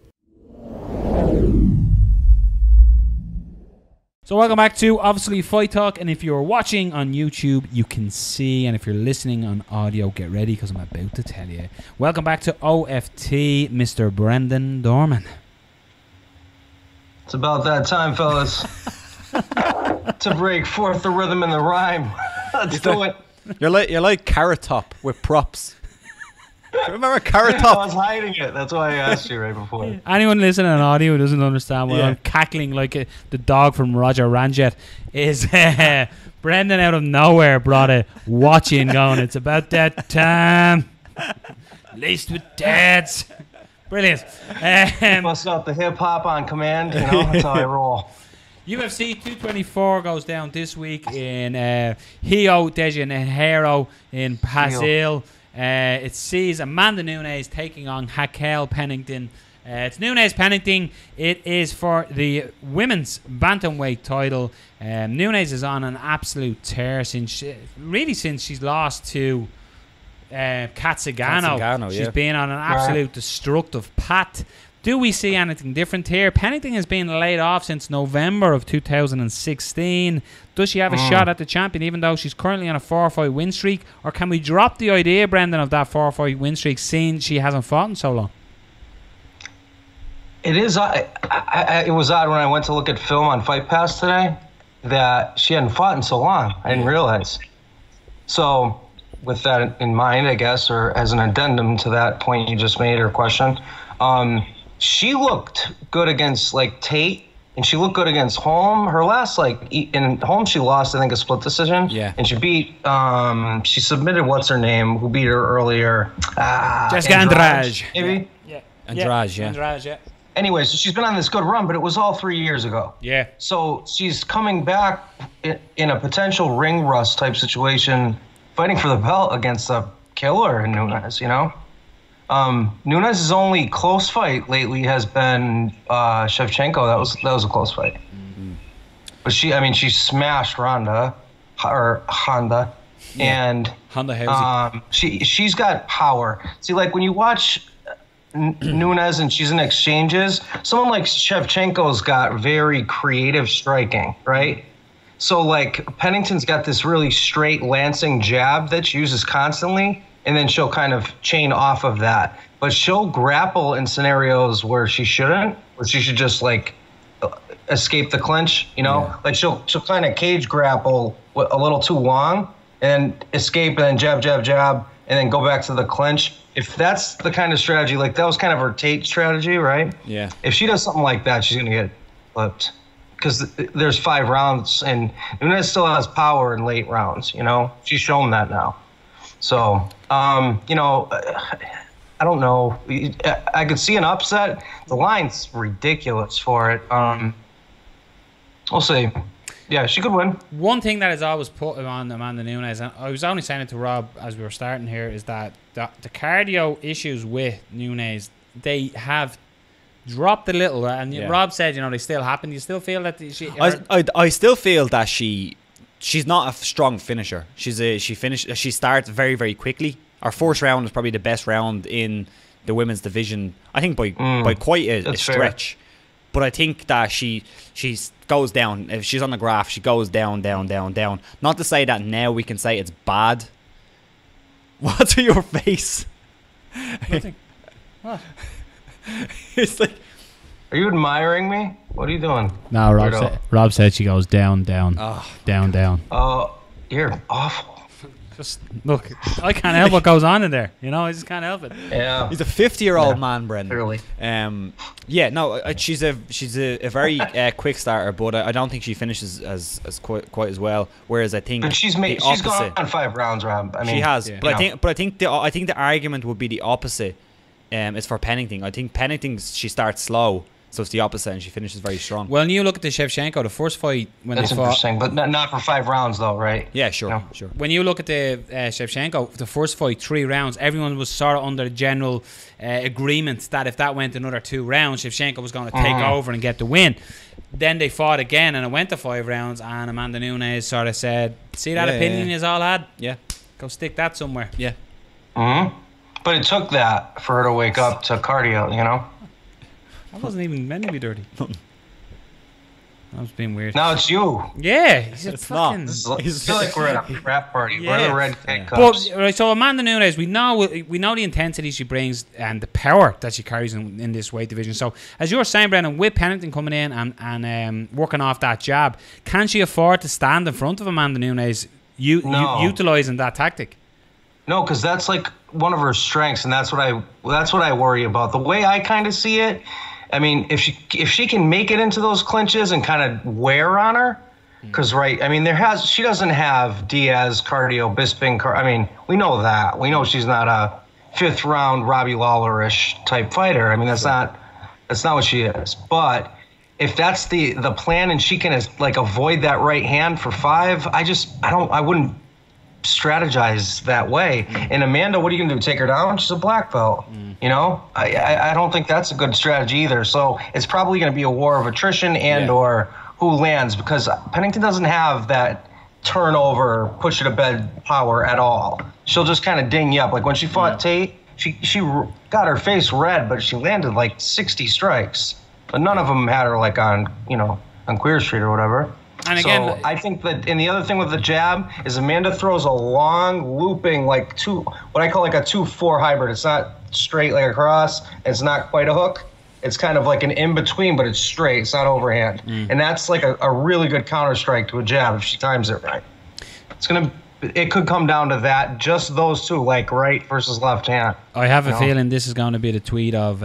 So welcome back to obviously Fight Talk, and if you're watching on YouTube you can see, and if you're listening on audio get ready because I'm about to tell you. Welcome back to OFT, Mr. Brendan Dorman. It's about that time, fellas, to break forth the rhythm and the rhyme. Let's do it. You're like Carrot Top with props. Do you remember Carrot Top? I was hiding it. That's why I asked you right before. Anyone listening on audio who doesn't understand why I'm cackling like the dog from Roger Ranjet is Brendan out of nowhere brought a watch in going, it's about that time. Laced with dads. Brilliant. Bust out the hip hop on command, you know, that's how I roll. UFC 224 goes down this week in Rio de Janeiro in Brazil. It sees Amanda Nunes taking on Raquel Pennington. It's Nunes-Pennington. It is for the women's bantamweight title. Nunes is on an absolute tear since she's lost to Kat Zingano. She's been on an absolute destructive path. Do we see anything different here? Pennington has been laid off since November of 2016. Does she have a shot at the champion, even though she's currently on a 4-fight win streak? Or can we drop the idea, Brendan, of that 4-fight win streak, seeing she hasn't fought in so long? It is. It was odd when I went to look at film on Fight Pass today that she hadn't fought in so long. I didn't realize. So, with that in mind, I guess, or as an addendum to that point you just made or question, she looked good against like Tate, and she looked good against Holm. Her last in Holm she lost, I think, a split decision. Yeah. And she beat she submitted what's her name, who beat her earlier. Jessica Andrade. Maybe? Yeah. Andrade, yeah. Andrade, yeah. Anyway, so she's been on this good run, but it was all 3 years ago. Yeah. So she's coming back in a potential ring rust type situation, fighting for the belt against a killer in Nunes, you know? Nunes' only close fight lately has been Shevchenko. That was a close fight. Mm-hmm. But she smashed Honda, yeah. And Honda she's got power. See, like when you watch Nunes and she's in exchanges, someone like Shevchenko's got very creative striking, right? So like Pennington's got this really straight lancing jab that she uses constantly, and then she'll kind of chain off of that. But she'll grapple in scenarios where she shouldn't, where she should just like escape the clinch, you know? Yeah. Like she'll kind of cage grapple a little too long and escape and then jab, jab, jab, and then go back to the clinch. If that's the kind of strategy, like that was kind of her Tate strategy, right? Yeah. If she does something like that, she's going to get flipped. Because there's 5 rounds, and Nunes still has power in late rounds, you know? She's shown that now. So, you know, I don't know. I could see an upset. The line's ridiculous for it. We'll see. Yeah, she could win. One thing that is always put on Amanda Nunes, and I was only saying it to Rob as we were starting here, is that the cardio issues with Nunes, they have dropped a little. And Rob said, you know, they still happen. Do you still feel that I still feel that she's not a strong finisher. She starts very, very quickly. our first round was probably the best round in the women's division. I think by quite a stretch. Fair. But I think that she goes down. If she's on the graph, she goes down, down, down, down. Not to say that now we can say it's bad. What's with your face? Nothing. What? It's like, are you admiring me? What are you doing? No, Rob said she goes down, down, down, down. Oh, you're awful. Just look, I can't help what goes on in there. You know, I just can't help it. Yeah, he's a 50-year-old man, Brendan. Clearly. Yeah, no, she's a very quick starter, but I don't think she finishes as quite as well. Whereas I think, but she's gone on 5 rounds, Rob. I mean, she has, but I think the argument would be the opposite. Is for Pennington. I think Pennington, she starts slow, so it's the opposite, and she finishes very strong. Well, and you look at the Shevchenko, the first fight when that's they fought. Interesting, but not for 5 rounds though, right? Yeah, sure, No. sure. When you look at the Shevchenko, the first fight, 3 rounds, everyone was sort of under the general agreement that if that went another 2 rounds, Shevchenko was going to take over and get the win. Then they fought again, and it went to 5 rounds, and Amanda Nunes sort of said, "See that opinion is all I had? Yeah, go stick that somewhere." Yeah. But it took that for her to wake up to cardio, you know? I wasn't even meant to be dirty. I was being weird. Now it's you. Yeah, he's fucking. I feel like we're at a rap party. Yeah. We're the red cake cups. But right, so Amanda Nunes, we know the intensity she brings and the power that she carries in this weight division. So as you're saying, Brendan, with Pennington coming in and working off that jab, can she afford to stand in front of Amanda Nunes, utilizing that tactic? No, because that's like one of her strengths, and that's what I worry about. The way I kind of see it, I mean, if she can make it into those clinches and kind of wear on her, because right, I mean, she doesn't have Diaz cardio, Bisping. I mean, we know that. We know she's not a 5th round Robbie Lawler-ish type fighter. I mean, that's not what she is. But if that's the plan, and she can like avoid that right hand for 5, I wouldn't strategize that way. And Amanda, what are you gonna do? Take her down? She's a black belt. You know, I don't think that's a good strategy either. So it's probably gonna be a war of attrition or who lands, because Pennington doesn't have that turnover, push it to bed power at all. She'll just kind of ding you up. Like when she fought Tate, she got her face red, but she landed like 60 strikes. But none of them had her like on Queer Street or whatever. And again, so I think that, and the other thing with the jab is Amanda throws a long looping, like what I call like a 2-4 hybrid. It's not straight like a cross. It's not quite a hook. It's kind of like an in-between, but it's straight. It's not overhand. And that's like a really good counter strike to a jab if she times it right. It could come down to that, just those two, like right versus left hand. I have a feeling this is going to be the tweet of,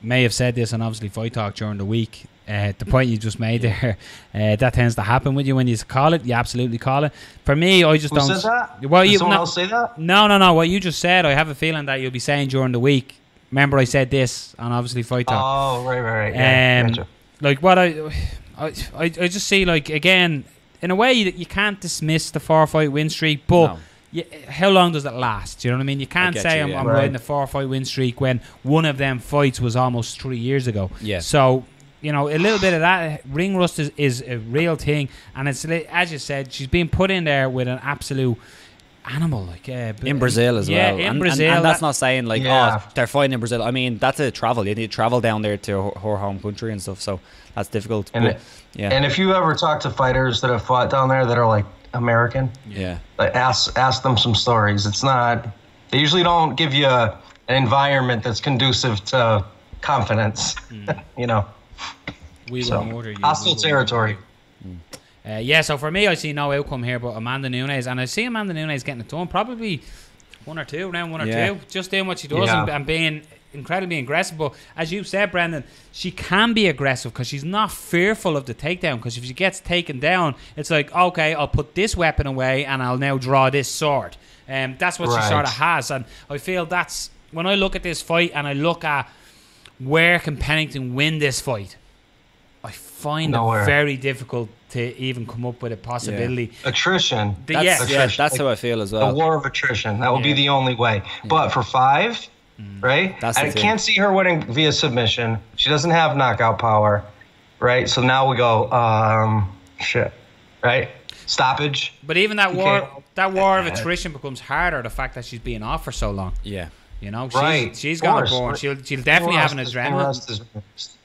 may have said this on obviously Fight Talk during the week. The point you just made there, that tends to happen with you when you call it. You absolutely call it. For me, I just don't. Who said that? Well, Did someone else say that? No. What you just said, I have a feeling that you'll be saying during the week. Remember, I said this on obviously Fight Talk. Oh, right. Yeah, gotcha. Like what I just see, like, again, in a way you can't dismiss the 4-fight win streak, but. No. How long does it last? Do you know what I mean? You can't say I'm riding a 4-fight win streak when one of them fights was almost 3 years ago. Yeah. So, you know, a little bit of that ring rust is a real thing, and it's, as you said, she's being put in there with an absolute animal, like in Brazil as well. Yeah, in Brazil, and that's not saying like they're fighting in Brazil. I mean, that's a travel. You need to travel down there to her home country and stuff. So that's difficult. And if you ever talk to fighters that have fought down there that are like American, like ask them some stories. It's not. They usually don't give you an environment that's conducive to confidence. You know. Hostile territory. So for me, I see no outcome here but Amanda Nunes, and I see Amanda Nunes getting it done, probably round one or two, just doing what she does and being incredibly aggressive. But as you said, Brendan, she can be aggressive because she's not fearful of the takedown, because if she gets taken down, it's like, okay, I'll put this weapon away and I'll now draw this sword. That's what she sort of has, and I feel that's, when I look at this fight and I look at where can Pennington win this fight, I find it very difficult to even come up with a possibility. Attrition. That's how I feel as well. A war of attrition. That would be the only way. But for 5, right? I can't see her winning via submission. She doesn't have knockout power, right? So now we go, right? Stoppage. But even that war, that war of attrition becomes harder. The fact that she's being off for so long. Yeah. You know, Right. she's gone born. She'll definitely have an adrenaline.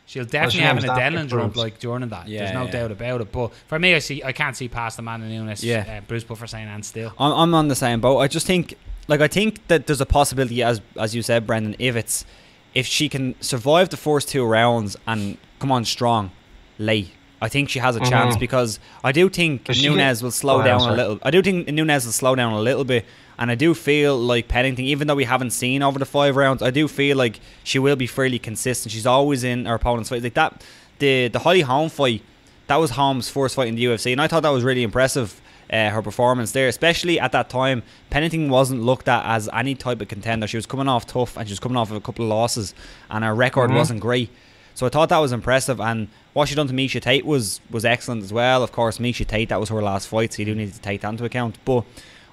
She'll definitely have an adrenaline drop like during that. Yeah, There's no doubt about it. But for me, I can't see past Amanda Nunes. Bruce Buffer saying and still. I'm on the same boat. I just think, I think that there's a possibility, as you said, Brendan, if she can survive the first 2 rounds and come on strong late, I think she has a chance, because I do think Nunes will slow down a little. I do think Nunes will slow down a little bit. And I do feel like Pennington, even though we haven't seen over the 5 rounds, I do feel like she will be fairly consistent. She's always in her opponent's fight. Like that, the Holly Holm fight, that was Holm's first fight in the UFC, and I thought that was really impressive, her performance there. Especially at that time, Pennington wasn't looked at as any type of contender. She was coming off tough, and she was coming off of a couple of losses, and her record wasn't great. So I thought that was impressive, and what she done to Miesha Tate was excellent as well. Of course, Miesha Tate, that was her last fight, so you do need to take that into account. But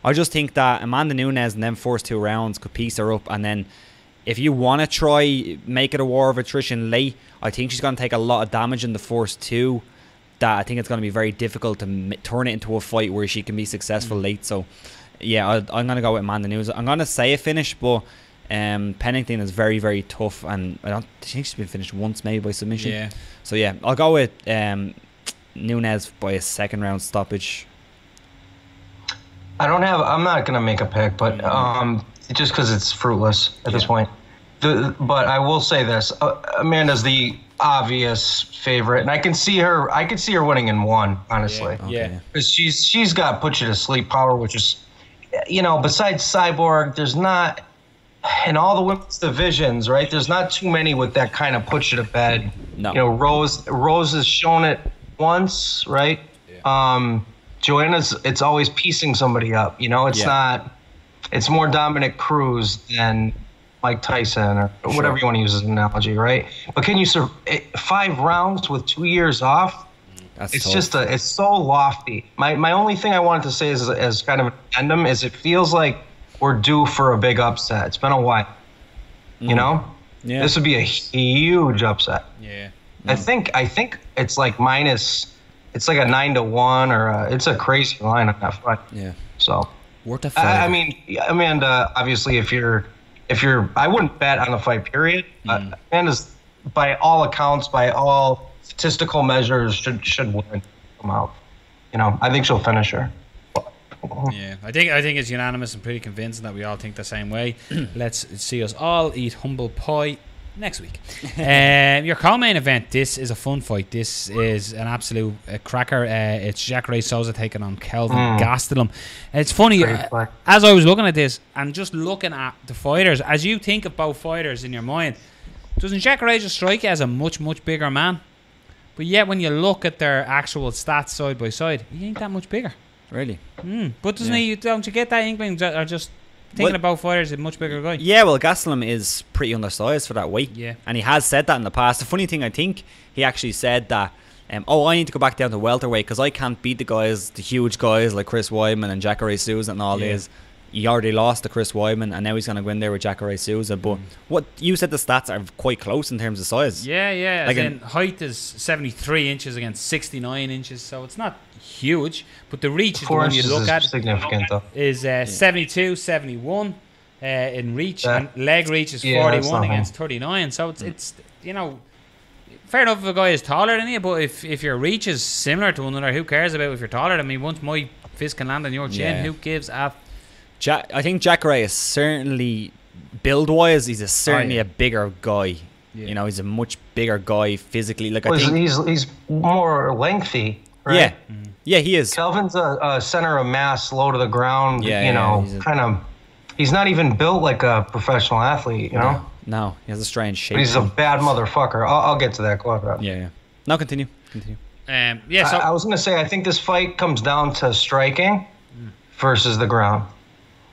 I just think that Amanda Nunes in them first 2 rounds could piece her up, and then if you want to try make it a war of attrition late, I think she's going to take a lot of damage in the first 2. That I think it's going to be very difficult to turn it into a fight where she can be successful late. So yeah, I'm going to go with Amanda Nunes. I'm going to say a finish, but Pennington is very, very tough, and I think she's been finished once maybe by submission. Yeah. So yeah, I'll go with Nunes by a 2nd round stoppage. I'm not going to make a pick, but just because it's fruitless at this point. But I will say this. Amanda's the obvious favorite, and I can see her winning in 1, honestly. Yeah. Because she's got put you to sleep power, which is, besides Cyborg, there's not, in all the women's divisions, right, there's not too many with that kind of put you to bed. No. Rose has shown it once, right? Yeah. Joanna's, it's always piecing somebody up. It's not. It's more Dominic Cruz than Mike Tyson or whatever you want to use as an analogy, right? But can you 5 rounds with 2 years off? It's tough. It's so lofty. My only thing I wanted to say is, as kind of an addendum, is it feels like we're due for a big upset. It's been a while. Yeah. This would be a huge upset. Yeah. I think it's like minus. It's like a 9-1, or it's a crazy line on that fight. Yeah. So. Worth a fight. I mean, Amanda. Obviously, if you're, I wouldn't bet on the fight. Period. Amanda's, by all accounts, by all statistical measures, should win. Come out. I think she'll finish her. Yeah, I think it's unanimous and pretty convincing that we all think the same way. Let's see us all eat humble pie next week. Your co-main event. This is a fun fight. This is an absolute cracker. It's Jacare Souza taking on Kelvin Gastelum. It's funny, as I was looking at this and just looking at the fighters, as you think of both fighters in your mind, doesn't Jacare just strike you as a much bigger man? But yet when you look at their actual stats side by side, he ain't that much bigger. Really? But doesn't he? Don't you get that inkling? Or just thinking about fighters, a much bigger guy. Yeah, well, Gastelum is pretty undersized for that weight. Yeah. And he has said that in the past. The funny thing, I think he actually said that, I need to go back down to welterweight because I can't beat the huge guys like Chris Weidman and Jacare Souza and all these. He already lost to Chris Weidman, and now he's going to go in there with Jacare Souza. But what you said, the stats are quite close in terms of size. Yeah. Like in height is 73 inches against 69 inches, so it's not huge. But the reach is the one you look at. Significant though. Is 72, 71 in reach, and leg reach is 41 against 39. So it's fair enough if a guy is taller than you, but if your reach is similar to one another, who cares about if you're taller than me? Once my fist can land on your chin, who gives a? I think Jacare is certainly, build-wise, he's certainly a bigger guy. Yeah. He's a much bigger guy physically. Like I think he's more lengthy, right? Yeah, he is. Kelvin's a center of mass, low to the ground. He's not even built like a professional athlete. No, he has a strange shape. But he's a bad motherfucker. I'll get to that. Go ahead. Yeah. No, continue. So I was gonna say, I think this fight comes down to striking versus the ground.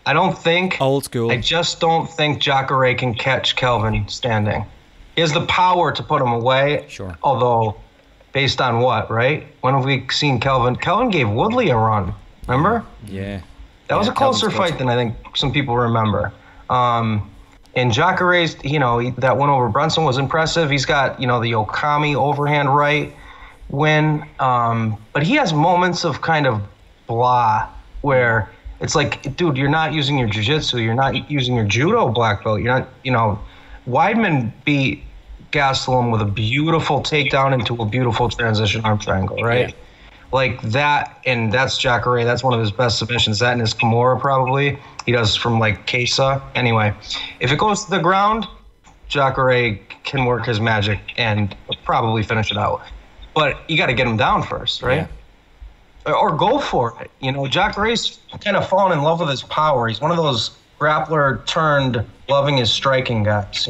I don't think old school. I just don't think Jacare can catch Kelvin standing. He has the power to put him away. Sure. Although, based on what, right? When have we seen Kelvin? Kelvin gave Woodley a run. Remember? Yeah. That was a closer fight than I think some people remember. And Jacare's, that win over Brunson was impressive. He's got, the Okami overhand right win. But he has moments of kind of blah where It's like, dude, you're not using your jiu-jitsu. You're not using your judo black belt. You're not, Weidman beat Gastelum with a beautiful takedown into a beautiful transition arm triangle, right? Yeah. Like that, and that's Jacare. That's one of his best submissions. That and his Kimura probably. He does from like Kesa. Anyway, if it goes to the ground, Jacare can work his magic and probably finish it out. But you got to get him down first, right? Yeah. Or go for it. Jacare's kind of fallen in love with his power. He's one of those grappler turned loving his striking guys,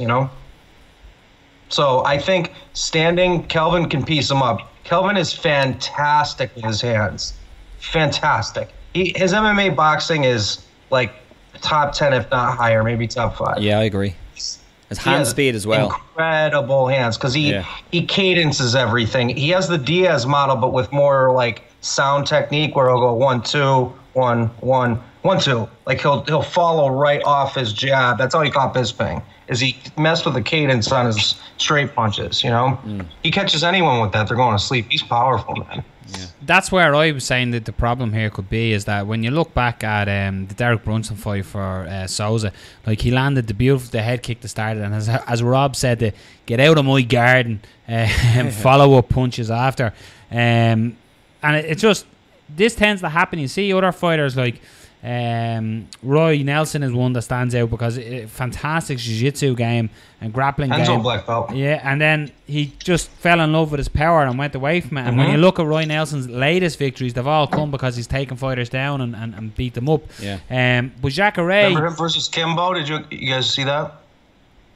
So I think standing, Kelvin can piece him up. Kelvin is fantastic with his hands. Fantastic. His MMA boxing is like top 10, if not higher, maybe top 5. Yeah, I agree. His hand speed as well. Incredible hands, because he cadences everything. He has the Diaz model, but with more like sound technique, where he'll go 1, 2, 1, 1, 1, 2. Like he'll follow right off his jab. That's how he caught Bisping. Is he messed with the cadence on his straight punches, He catches anyone with that, they're going to sleep. He's powerful, man. Yeah. That's where I was saying that the problem here could be is that when you look back at the Derek Brunson fight for Souza, like he landed the head kick to start it, and as Rob said, to get out of my garden and follow up punches after. And it just, this tends to happen. You see other fighters like Roy Nelson is one that stands out because fantastic jiu-jitsu game and grappling game. Black belt. Yeah, and then he just fell in love with his power and went away from it. And when you look at Roy Nelson's latest victories, they've all come because he's taken fighters down and beat them up. Yeah. But Jacare, remember him versus Kimbo? Did you guys see that?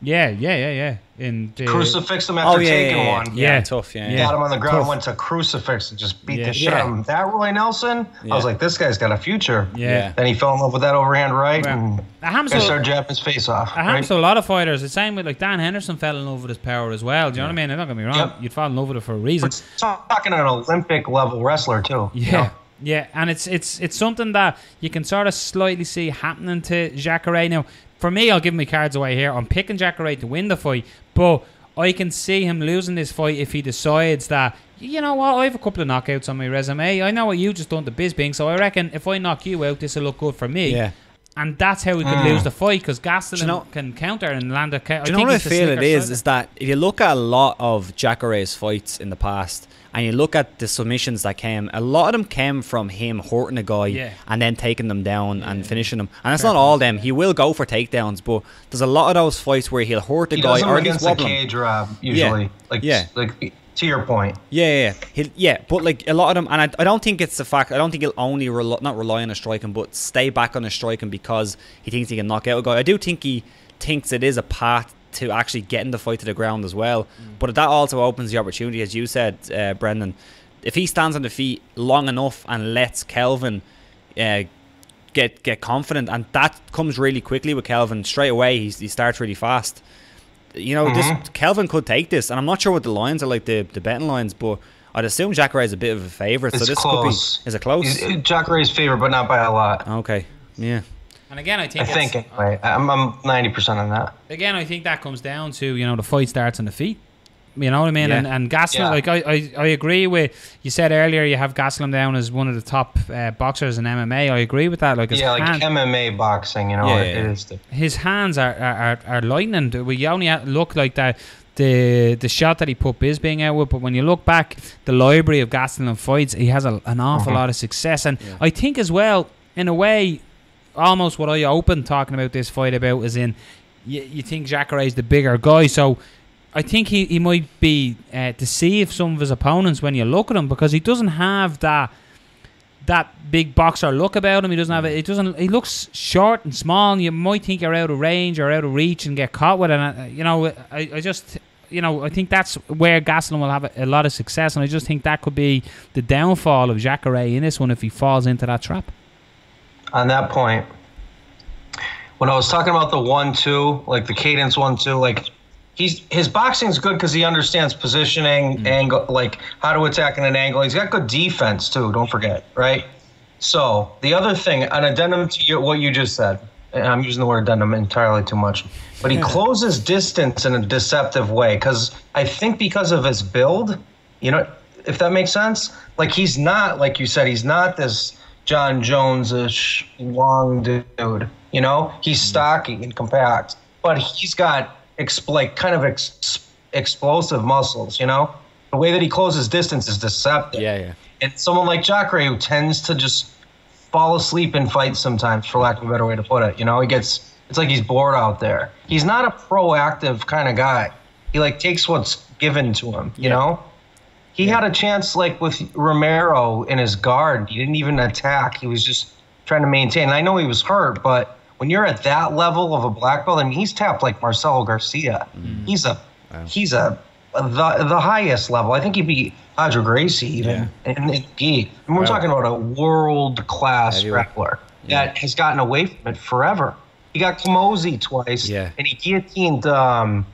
Yeah. Crucifixed him after taking one. Yeah, tough. Yeah, got him on the ground, went to crucifix and just beat the shit out of him. That Roy Nelson, I was like, this guy's got a future. Yeah. Then he fell in love with that overhand right and started jabbing his face off. It happens to a lot of fighters. The same with like Dan Henderson fell in love with his power as well. Do you know what I mean? Don't get me wrong. You'd fall in love with it for a reason. We're talking an Olympic level wrestler too. Yeah. Yeah, and it's something that you can sort of slightly see happening to Jacare now. For me, I'll give my cards away here. I'm picking Jacare to win the fight, but I can see him losing this fight if he decides that, you know what, I have a couple of knockouts on my resume. I know what you just done to Bisping, so I reckon if I knock you out, this will look good for me. Yeah. And that's how he could lose the fight, because Gastelum can counter and land a counter. Do you know what I feel it is that if you look at a lot of Jacare's fights in the past, and you look at the submissions that came, a lot of them came from him hurting a guy and then taking them down and finishing them. And it's not all them. He will go for takedowns, but there's a lot of those fights where he'll hurt a guy or against a cage Rob usually. Like to your point. But like a lot of them, and I don't think it's the fact. I don't think he'll only not rely on his striking, but stay back on his striking because he thinks he can knock out a guy. I do think he thinks it is a path to actually getting the fight to the ground as well. But that also opens the opportunity, as you said, Brendan. If he stands on the feet long enough and lets Kelvin get confident, and that comes really quickly with Kelvin straight away. He starts really fast. This Kelvin could take this, and I'm not sure what the lines are like, the betting lines, but I'd assume Jacare is a bit of a favourite. So this close. Could be. Is it close? Jacare is favourite, but not by a lot. Okay. Yeah. And again, I think anyway, I'm 90% on that. Again, I think that comes down to, the fight starts on the feet. You know what I mean? Yeah. And Gastelum, like I agree with, you said earlier you have Gastelum down as one of the top boxers in MMA. I agree with that. Like MMA boxing, it is. His hands are lightning. We only look like that. The shot that he put Bisping out with, but when you look back, the library of Gastelum fights, he has an awful lot of success. And I think as well, in a way, almost what I opened talking about this fight about is in, you think Jacare is the bigger guy, so I think he might be deceive some of his opponents when you look at him, because he doesn't have that big boxer look about him. He doesn't have it. He looks short and small, and you might think you're out of range or out of reach and get caught with it. And I think that's where Gastelum will have a lot of success, and I just think that could be the downfall of Jacare in this one if he falls into that trap. On that point, when I was talking about the 1-2, like the cadence 1-2, like his boxing's good because he understands positioning, angle, like how to attack in an angle. He's got good defense too. Don't forget, right? So the other thing, an addendum to what you just said, and I'm using the word addendum entirely too much, but he closes distance in a deceptive way, because I think because of his build, if that makes sense. Like he's not, like you said, he's not this John Jones-ish long dude. You know, he's stocky and compact, but he's got explosive muscles. You know, the way that he closes distance is deceptive. Yeah. And someone like Jacare, who tends to just fall asleep in fights sometimes, for lack of a better way to put it. You know, it's like he's bored out there. He's not a proactive kind of guy. He like takes what's given to him, you know? He had a chance like with Romero in his guard. He didn't even attack. He was just trying to maintain. And I know he was hurt, but when you're at that level of a black belt, I mean, he's tapped like Marcelo Garcia. He's the highest level. I think he beat Audra Gracie even in the gi. And we're talking about a world-class grappler that has gotten away from it forever. He got Kamosi twice, and he guillotined,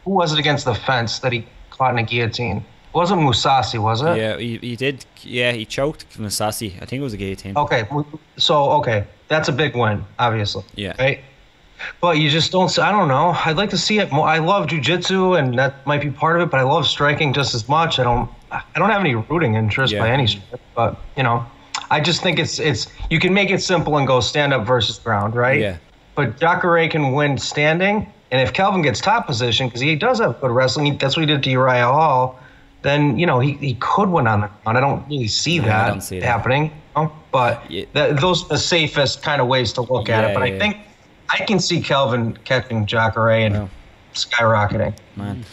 who was it against the fence that he caught in a guillotine? It wasn't Musasi, was it? Yeah, he did. Yeah, he choked Musasi. I think it was a guillotine. Okay, so, that's a big win, obviously. Yeah. Right? But you just don't, I don't know. I'd like to see it more. I love jiu-jitsu, and that might be part of it, but I love striking just as much. I don't have any rooting interest by any stretch, but, you know, I just think it's you can make it simple and go stand-up versus ground, right? Yeah. But Jacare can win standing, and if Kelvin gets top position, because he does have good wrestling, that's what he did to Uriah Hall, then, you know, he could win on the ground. I don't really see that happening. You know? But those are the safest kind of ways to look at it. But I think I can see Kelvin catching Jacare and skyrocketing. Man.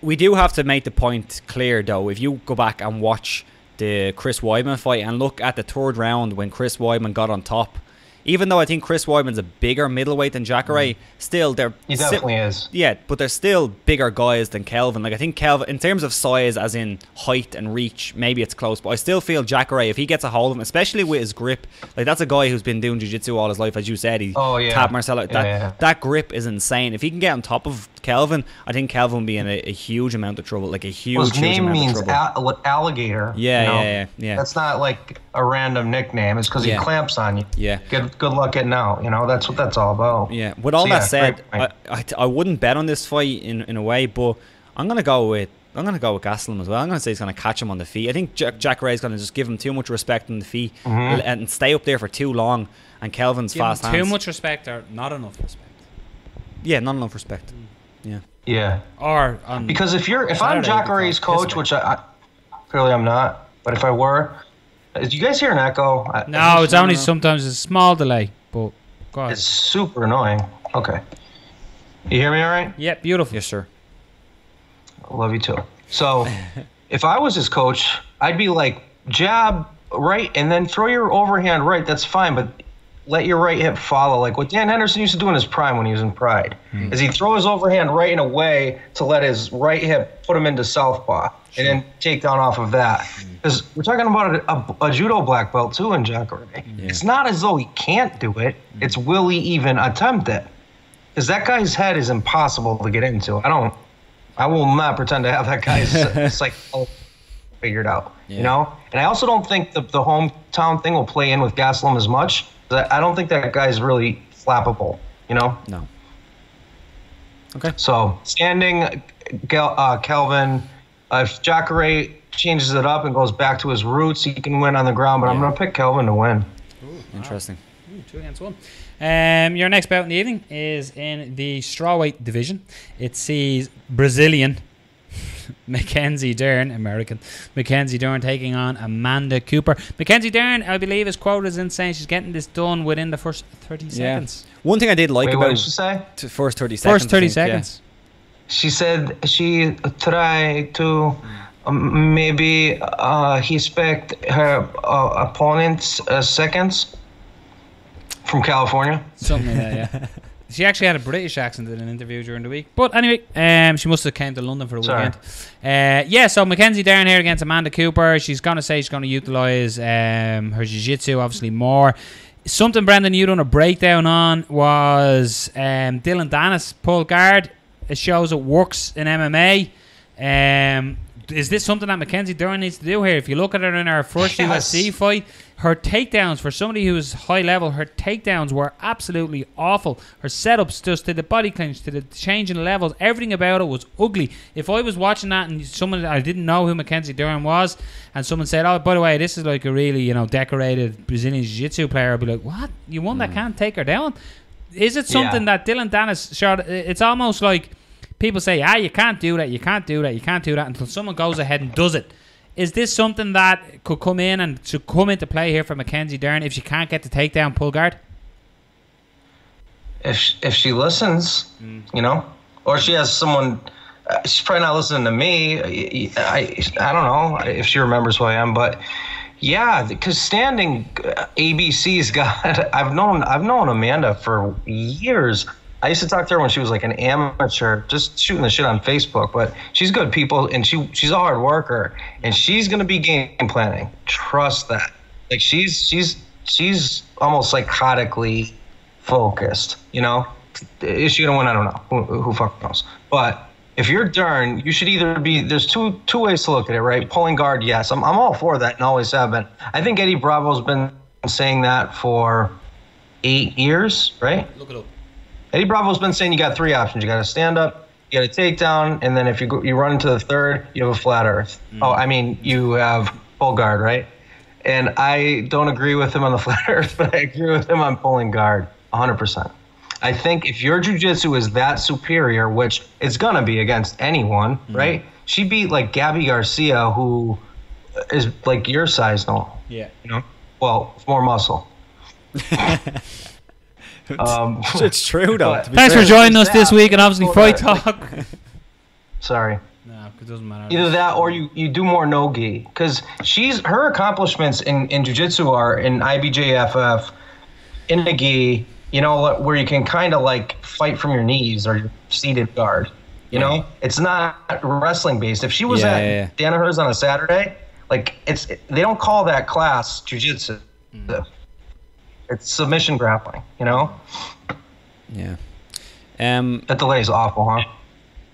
We do have to make the point clear, though. If you go back and watch the Chris Weidman fight and look at the third round when Chris Weidman got on top, even though I think Chris Weidman's a bigger middleweight than Jacare, still he definitely is. Yeah, but they're still bigger guys than Kelvin. Like I think Kelvin, in terms of size, as in height and reach, maybe it's close. But I still feel Jacare, if he gets a hold of him, especially with his grip, like that's a guy who's been doing jiu-jitsu all his life, as you said. He tapped Marcelo. That grip is insane. If he can get on top of Kelvin, I think Kelvin will be in a huge amount of trouble. Like a huge, his name amount means of trouble. Alligator. Yeah. That's not like a random nickname. It's because he clamps on you. Yeah. Good luck getting out. You know, that's what that's all about. Yeah. With all that said, I wouldn't bet on this fight in a way, but I'm gonna go with Gastelum as well. I'm gonna say he's gonna catch him on the feet. I think Jacare is gonna just give him too much respect on the feet and stay up there for too long. And Kelvin's fast hands. Too much respect or not enough respect? Yeah, not enough respect. Yeah. Or because if I'm Jacare's coach, which I clearly I'm not, but if I were, did you guys hear an echo? No, it's only sometimes a small delay, but go ahead. It's super annoying. Okay. You hear me all right? Yeah, beautiful. Yes, sir. I love you too. So, if I was his coach, I'd be like, jab right and then throw your overhand right. That's fine, but let your right hip follow. Like what Dan Henderson used to do in his prime when he was in Pride, is he'd throw his overhand right in a way to let his right hip put him into southpaw and then take down off of that. Because we're talking about a judo black belt too in Jacare. It's not as though he can't do it. It's will he even attempt it? Because that guy's head is impossible to get into. I will not pretend to have that guy's psychology figured out. You know? And I also don't think the hometown thing will play in with Gastelum as much. I don't think that guy's really flappable, you know? No. Okay. So, standing Kelvin, if Jacare changes it up and goes back to his roots, he can win on the ground, but I'm going to pick Kelvin to win. Ooh, interesting. 2 against 1. Your next bout in the evening is in the strawweight division. It sees Brazilian Mackenzie Dern, American Mackenzie Dern, taking on Amanda Cooper. Mackenzie Dern, I believe his quote is insane. She's getting this done within the first 30 seconds. One thing I did like about what did she say? First 30 seconds. First 30 seconds. She said she tried to maybe respect her opponent's seconds from California. Something like that, yeah. She actually had a British accent in an interview during the week. But anyway, she must have came to London for a weekend. So Mackenzie Dern here against Amanda Cooper. She's going to say she's going to utilise her jiu-jitsu obviously more. Something, Brendan, you done a breakdown on was Dylan Dennis pulled guard. It shows it works in MMA. Is this something that Mackenzie Dern needs to do here? If you look at her in her first UFC fight, her takedowns, for somebody who's high level, her takedowns were absolutely awful. Her setups, just to the body clinch, to the changing levels, everything about it was ugly. If I was watching that and someone, I didn't know who Mackenzie Dern was, and someone said, "Oh, by the way, this is like a really, decorated Brazilian Jiu-Jitsu player," I'd be like, "What? You one that can't take her down?" Is it something that Dylan Dennis showed? It's almost like people say, you can't do that, you can't do that, you can't do that, until someone goes ahead and does it. Is this something that could come in and should come into play here for Mackenzie Dern if she can't get the takedown pull guard? If she listens, or she has someone, she's probably not listening to me. I don't know if she remembers who I am, but yeah, because standing ABC's got. I've known Amanda for years. I used to talk to her when she was like an amateur, just shooting the shit on Facebook. But she's good people, and she's a hard worker, and she's gonna be game planning. Trust that. Like she's almost psychotically focused. Is she gonna win? I don't know. Who fuck knows? But if you're Dern, you should either be. There's two ways to look at it, right? Pulling guard, yes, I'm all for that, and always have been. I think Eddie Bravo's been saying that for 8 years, right? Look it up. Eddie Bravo's been saying you got 3 options. You got a stand up, you got a takedown, and then if you run into the third, you have a flat earth. You have pull guard, right? And I don't agree with him on the flat earth, but I agree with him on pulling guard 100%. I think if your jiu-jitsu is that superior, which it's going to be against anyone, right? She beat like Gabby Garcia, who is like your size now. Yeah. Well, more muscle. It's true though. Thanks for joining us this week, and obviously Fight Talk. Sorry. No, it doesn't matter. Either that or you do more no-gi, because her accomplishments in jiu-jitsu are in IBJFF, in the gi, where you can kind of like fight from your knees or your seated guard. It's not wrestling based. If she was at Danaher's on a Saturday, like they don't call that class jiu-jitsu. It's submission grappling, Yeah. That delay is awful, huh?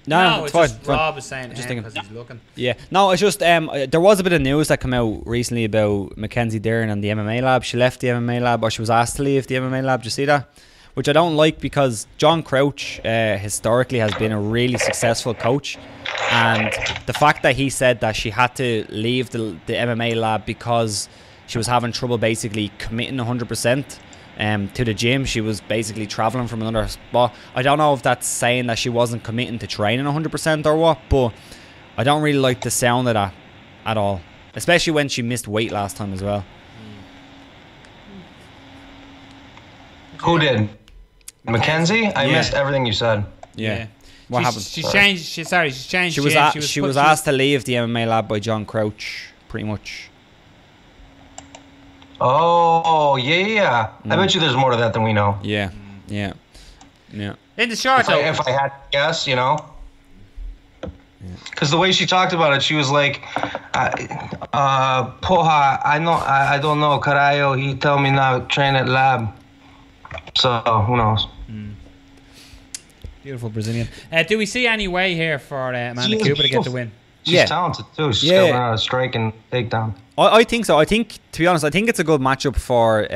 No, it's just fine. Rob is saying just because he's looking. Yeah. No, it's just there was a bit of news that came out recently about Mackenzie Dern and the MMA lab. She left the MMA lab, or she was asked to leave the MMA lab. Did you see that? Which I don't like, because John Crouch historically has been a really successful coach, and the fact that he said that she had to leave the MMA lab because she was having trouble basically committing 100% to the gym. She was basically traveling from another spot. I don't know if that's saying that she wasn't committing to training 100% or what, but I don't really like the sound of that at all, especially when she missed weight last time as well. Who did? Mackenzie? I missed everything you said. Yeah. What happened? She's changed. She's changed. She was asked to leave the MMA lab by John Crouch, pretty much. Oh, yeah. I bet you there's more to that than we know. Yeah. In the short, if I had to guess, Because the way she talked about it, she was like, Poha, I don't know, Carayo, he told me not to train at lab. So, who knows? Beautiful Brazilian. Do we see any way here for Amanda Cooper to get the win? She's talented too. She's got a strike and takedown. I think so. I think, to be honest, I think it's a good matchup for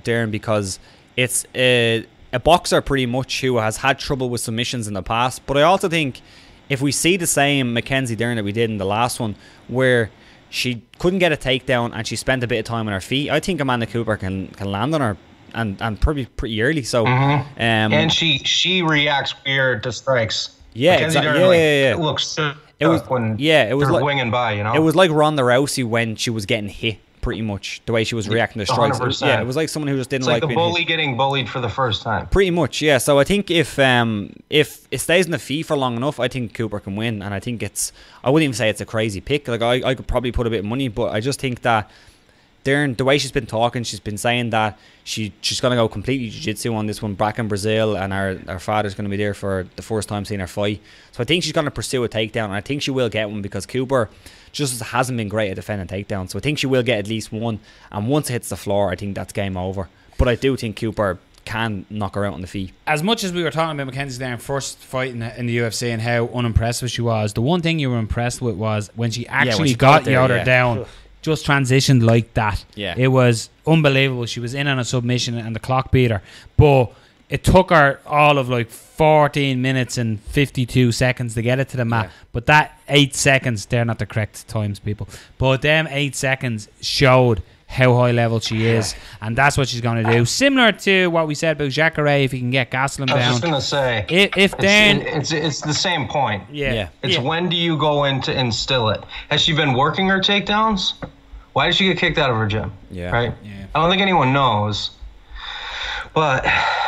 Dern, because it's a boxer pretty much who has had trouble with submissions in the past. But I also think if we see the same Mackenzie Dern that we did in the last one, where she couldn't get a takedown and she spent a bit of time on her feet, I think Amanda Cooper can land on her, and probably pretty early. So, and she reacts weird to strikes. Yeah, Mackenzie exactly. Dern, It looks. It was when it was like winging by, It was like Ronda Rousey when she was getting hit, pretty much the way she was reacting to strikes. 100%. It was like someone who just didn't it's like like the being bully hit. getting bullied for the first time. Pretty much, yeah. So I think if it stays in the feet for long enough, I think Cooper can win. And I think I wouldn't even say it's a crazy pick. Like I could probably put a bit of money, but I just think that Dern, the way she's been talking, she's been saying that she's going to go completely jiu-jitsu on this one back in Brazil, and her father's going to be there for the first time seeing her fight. So I think she's going to pursue a takedown, and I think she will get one, because Cooper just hasn't been great at defending takedowns. So I think she will get at least one, and once it hits the floor, I think that's game over. But I do think Cooper can knock her out on the feet. As much as we were talking about Mackenzie Dern first fight in the UFC and how unimpressive she was, the one thing you were impressed with was when she actually got Yoder down, just transitioned like that. Yeah. It was unbelievable. She was in on a submission and the clock beat her. But it took her all of like 14 minutes and 52 seconds to get it to the mat. Yeah. But that 8 seconds, they're not the correct times, people. But them 8 seconds showed how high level she is, and that's what she's going to do. Similar to what we said about Jacare, if he can get Gastelum down. I was just going to say, if then it's the same point. Yeah. It's when do you go in to instill it? Has she been working her takedowns? Why did she get kicked out of her gym? Yeah. Right? Yeah. I don't think anyone knows, but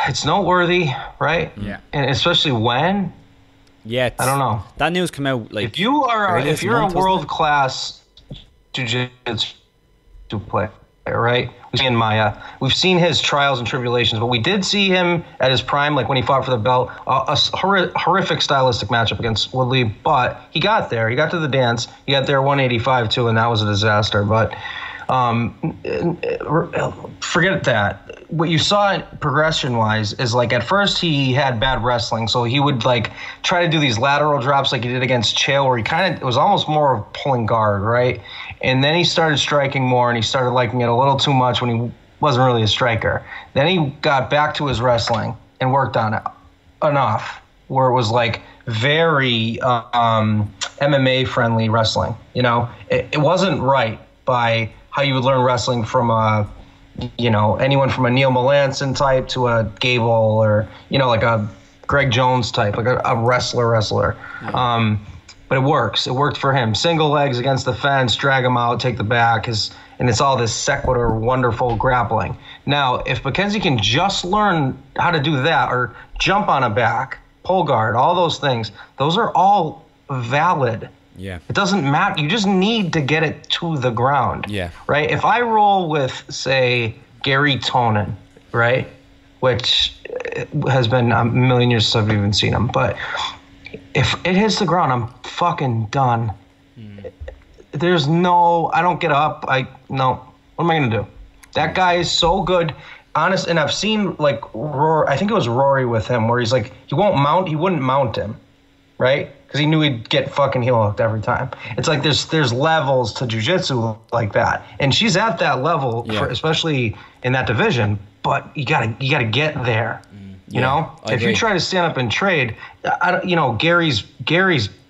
it's noteworthy, right? Yeah. And especially when. Yeah. I don't know. That news came out like. If you're a world class jiu-jitsu player, right? We've seen his trials and tribulations, but we did see him at his prime, like when he fought for the belt, a horrific stylistic matchup against Woodley, but he got there. He got to the dance. He got there 185 too, and that was a disaster. But forget that. What you saw progression-wise is like at first he had bad wrestling, so he would like try to do these lateral drops like he did against Chael, where it was almost more of pulling guard, right? And then he started striking more, and he started liking it a little too much when he wasn't really a striker. Then he got back to his wrestling and worked on it enough where it was like very MMA-friendly wrestling. You know, it wasn't right by how you would learn wrestling from anyone from a Neil Melanson type to a Gable or, like a Greg Jones type, like a wrestler. Yeah. But it works. It worked for him. Single legs against the fence, drag him out, take the back, and it's all this sequitur, wonderful grappling. Now, if Mackenzie can just learn how to do that or jump on a back, pull guard, all those things, those are all valid. Yeah. It doesn't matter. You just need to get it to the ground. Yeah. Right? If I roll with, say, Gary Tonin, right, which has been a million years since I've even seen him, but if it hits the ground, I'm fucking done. There's I don't get up. No. What am I going to do? That guy is so good. Honest, and I've seen, like, I think it was Rory with him, where he's like, he wouldn't mount him, right? Because he knew he'd get fucking heel hooked every time. It's like there's levels to jiu-jitsu like that. And she's at that level, especially in that division, but you gotta get there. You know? If you try to stand up and trade, Gary's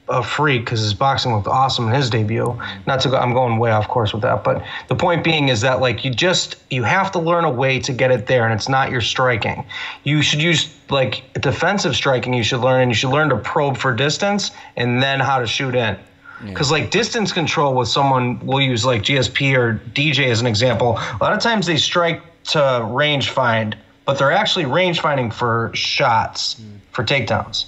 a freak because his boxing looked awesome in his debut. I'm going way off course with that, but the point being is that like you have to learn a way to get it there, and it's not your striking. You should use like defensive striking. You should learn to probe for distance and then how to shoot in. Because like distance control with someone, we'll use like GSP or DJ as an example. A lot of times they strike to range find, but they're actually range finding for shots, for takedowns.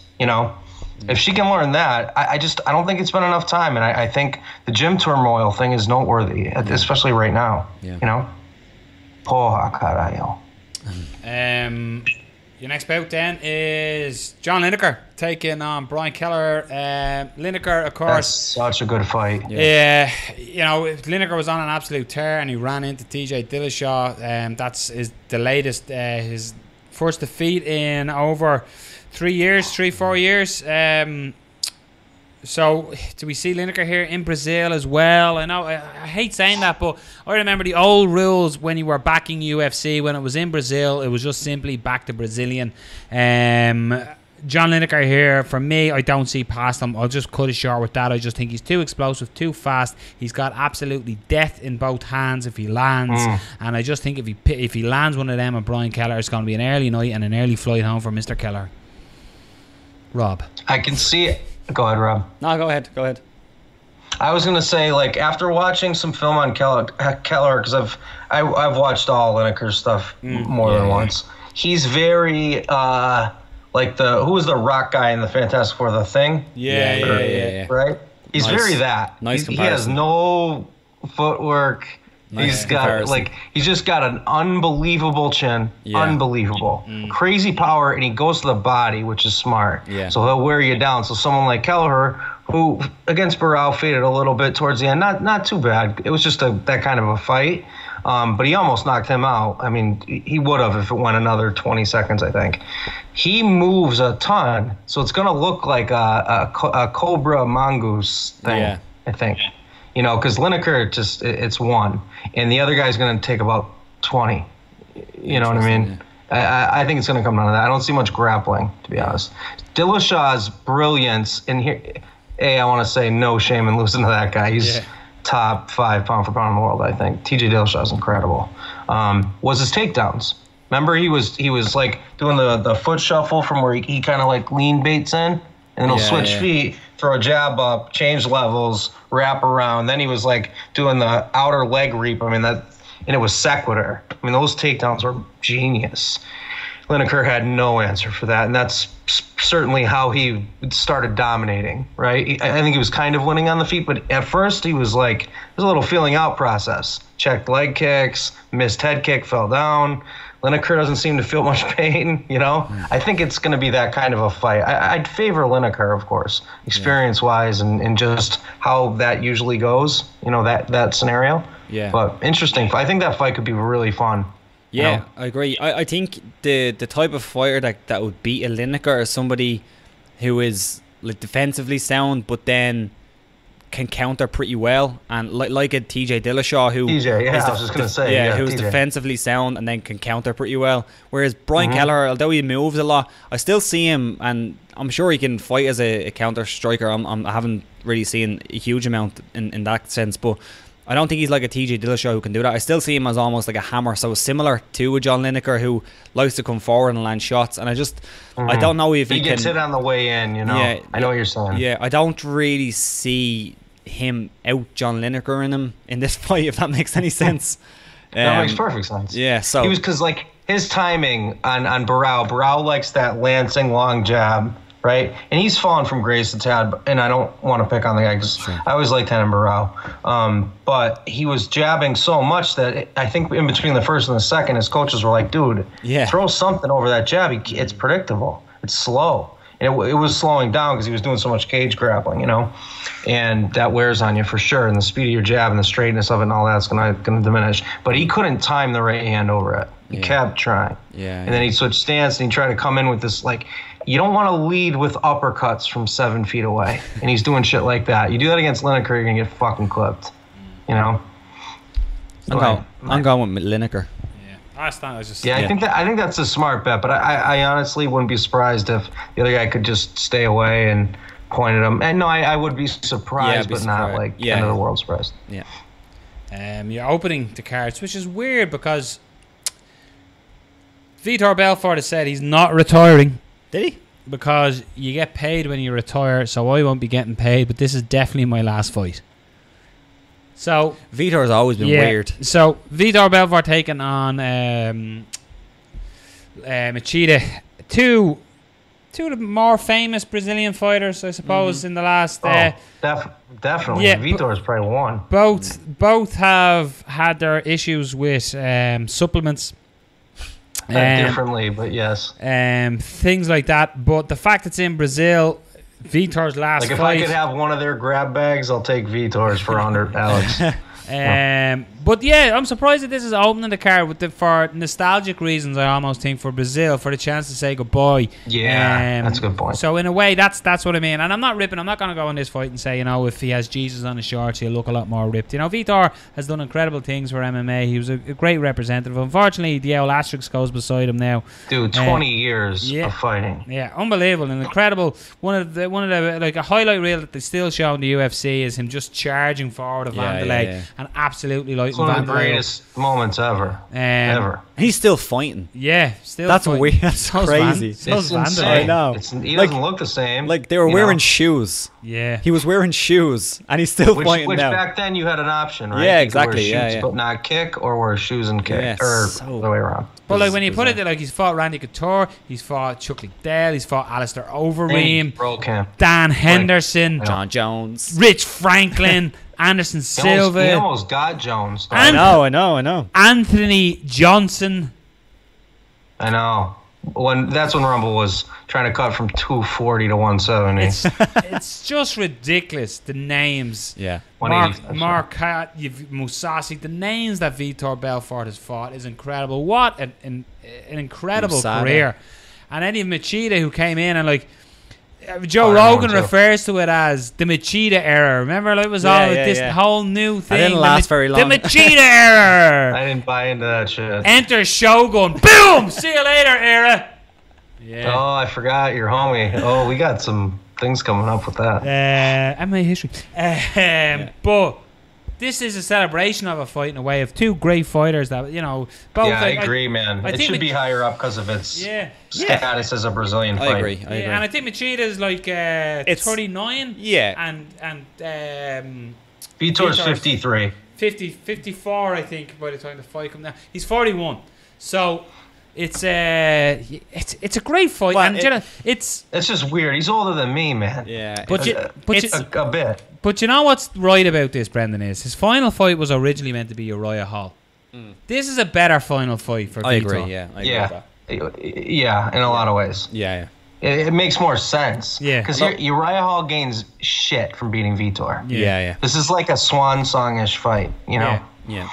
If she can learn that, I don't think it's been enough time, and I think the gym turmoil thing is noteworthy, especially right now. Yeah. Porra, caralho. Your next bout then is John Lineker taking on Brian Kelleher. Lineker, of course. That's such a good fight. Yeah. Lineker was on an absolute tear and he ran into TJ Dillashaw. That's the latest, his first defeat in over 4 years. So, do we see Lineker here in Brazil as well? I know, I hate saying that, but I remember the old rules when you were backing UFC. When it was in Brazil, it was just simply back to Brazilian. John Lineker here, for me, I don't see past him. I'll just cut it short with that. I just think he's too explosive, too fast. He's got absolutely death in both hands if he lands. And I just think if he lands one of them at Brian Kelleher, it's going to be an early night and an early flight home for Mr. Kelleher. Rob. I can see it. Go ahead, Rob. No, go ahead. I was gonna say, like, after watching some film on Kelleher, because I've watched all Lineker's stuff more than once. He's very like who was the rock guy in the Fantastic Four, The Thing? Yeah. Right. He's very that. Nice he has no footwork. He's just got an unbelievable chin. Unbelievable. Crazy power, and he goes to the body, which is smart. So he'll wear you down. So someone like Kelleher, who against Barao faded a little bit towards the end, not too bad. It was just that kind of a fight. But he almost knocked him out. I mean, he would have if it went another 20 seconds, I think. He moves a ton, so it's going to look like a Cobra Mongoose thing, I think. You know, because Lineker, it's one, and the other guy's going to take about 20. You know what I mean? Yeah. I think it's going to come down to that. I don't see much grappling, to be honest. Dillashaw's brilliance in here. I want to say no shame in losing to that guy. He's top 5 pound for pound in the world, I think. TJ Dillashaw's incredible. Was his takedowns. Remember, he was like doing the foot shuffle from where he kind of like lean baits in, and then he'll switch feet, throw a jab up, change levels, wrap around. Then he was like doing the outer leg reap. I mean, and it was sequitur. I mean, those takedowns were genius. Lineker had no answer for that, and that's certainly how he started dominating, right? I think he was kind of winning on the feet, but at first he was like, there's a little feeling out process. Checked leg kicks, missed head kick, fell down. Lineker doesn't seem to feel much pain, you know? I think it's going to be that kind of a fight. I'd favor Lineker, of course, experience-wise and just how that usually goes, you know, that scenario. Yeah. But interesting. I think that fight could be really fun. Yeah, you know? I agree. I think the type of fighter that would beat a Lineker is somebody who is like defensively sound, but then can counter pretty well, and like a TJ Dillashaw who I was just gonna say who's TJ. defensively sound and then can counter pretty well. Whereas Brian Kelleher, although he moves a lot, I still see him, and I'm sure he can fight as a counter striker. I haven't really seen a huge amount in that sense, but I don't think he's like a TJ Dillashaw who can do that. I still see him as almost like a hammer, so similar to a John Lineker who likes to come forward and land shots. And I don't know if he gets hit on the way in, you know. Yeah, I know what you're saying. Yeah, I don't really see him out John Lineker in him in this fight, if that makes any sense. That makes perfect sense. Yeah, so he was, because like his timing on Barao likes that lancing long jab, right? And he's fallen from grace a tad, and I don't want to pick on the guy because I always liked Henan Barao. But he was jabbing so much that I think in between the first and the second, his coaches were like, dude, throw something over that jab. It's predictable. It's slow. And it was slowing down because he was doing so much cage grappling, you know? And that wears on you for sure. And the speed of your jab and the straightness of it and all that's going to diminish. But he couldn't time the right hand over it. He kept trying. Yeah. And then he switched stance and he tried to come in with this, like, you don't want to lead with uppercuts from 7 feet away. And he's doing shit like that. You do that against Lineker, you're going to get fucking clipped. You know? I'm going with Lineker. I think that's a smart bet, but I honestly wouldn't be surprised if the other guy could just stay away and point at him. And no, I would be surprised, not like end of the world surprised. Yeah. You're opening the cards, which is weird because Vitor Belfort has said he's not retiring. Did he? Because you get paid when you retire, so I won't be getting paid, but this is definitely my last fight. So Vitor has always been weird. So Vitor Belfort taking on Machida, two of the more famous Brazilian fighters, I suppose, in the last. Definitely. Yeah, Vitor's probably one. Both have had their issues with supplements. Differently, but yes. Things like that. But the fact it's in Brazil. Vitor's last fight. If I could have one of their grab bags, I'll take Vitor's for 100, Alex. But yeah, I'm surprised that this is opening the card for nostalgic reasons. I almost think for Brazil, for the chance to say goodbye. Yeah, that's a good point. So in a way, that's what I mean. And I'm not ripping. I'm not going to go in this fight and say, you know, if he has Jesus on his shorts, he'll look a lot more ripped. You know, Vitor has done incredible things for MMA. He was a great representative. Unfortunately, the old asterisk goes beside him now. Dude, 20 years of fighting. Yeah, unbelievable and incredible. One of the like a highlight reel that they still show in the UFC is him just charging forward of Vanderlei and absolutely like. It's one of the greatest moments ever. He's still fighting. Yeah, still. That's fighting. weird. That's crazy. It's insane. I know. He doesn't look the same. Like they were wearing shoes. Yeah. He was wearing shoes, and he's still fighting which now. Back then you had an option, right? Yeah, exactly. You could wear shoes, but not kick, or wear shoes and kick, or the way around. But like when you put it there, like he's fought Randy Couture, he's fought Chuck Liddell, he's fought Alistair Overeem, Dan Henderson, John Jones, Rich Franklin. Anderson Silva. He almost got Jones. I know. Anthony Johnson. I know. That's when Rumble was trying to cut from 240 to 170. It's just ridiculous. The names. Yeah. Marquardt, Mousasi, the names that Vitor Belfort has fought is incredible. What an incredible career. And then you have Machida, who came in and like Joe Rogan refers to it as the Machida era. Remember, like, it was this whole new thing. It didn't last very long. The Machida era. I didn't buy into that shit. Enter Shogun. Boom. See you later, era. Yeah. Oh, I forgot your homie. Oh, we got some things coming up with that. MMA history. But this is a celebration of a fight in a way of two great fighters that, you know, both. Yeah, I agree, man. It should be higher up because of its status as a Brazilian fight. I agree. And I think Machida's like 39. Yeah. And Vitor's 53. 54, I think, by the time the fight comes down. He's 41. So it's a great fight. Well, and you know, it's just weird. He's older than me, man. Yeah. But it's a bit. But you know what's right about this, Brendan, is his final fight was originally meant to be Uriah Hall. This is a better final fight for Vitor. I agree, yeah. I agree with that. Yeah, in a lot of ways. Yeah. It makes more sense. Yeah. Because Uriah Hall gains shit from beating Vitor. Yeah. This is like a swan song-ish fight, you know? Yeah.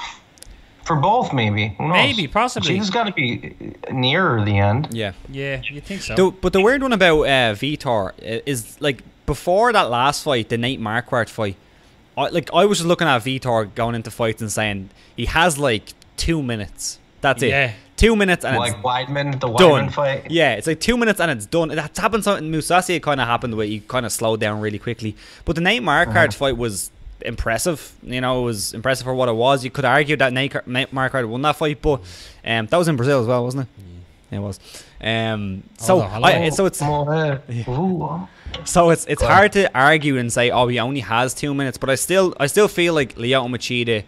For both, maybe. Who knows? Maybe, possibly. She's got to be nearer the end. Yeah. Yeah, you think so. But the weird one about Vitor is, like, before that last fight, the Nate Marquardt fight, I was just looking at Vitor going into fights and saying he has like 2 minutes. That's it. 2 minutes and like it's Weidman, the Weidman done. fight. Yeah, it's like 2 minutes and it's done. That's happened something. Mousasi, it kind of happened where he kind of slowed down really quickly. But the Nate Marquardt fight was impressive. You know, it was impressive for what it was. You could argue that Nate Marquardt won that fight, but that was in Brazil as well, wasn't it? Yeah, it was. So it's hard to argue and say, oh, he only has 2 minutes, but I still feel like Lyoto Machida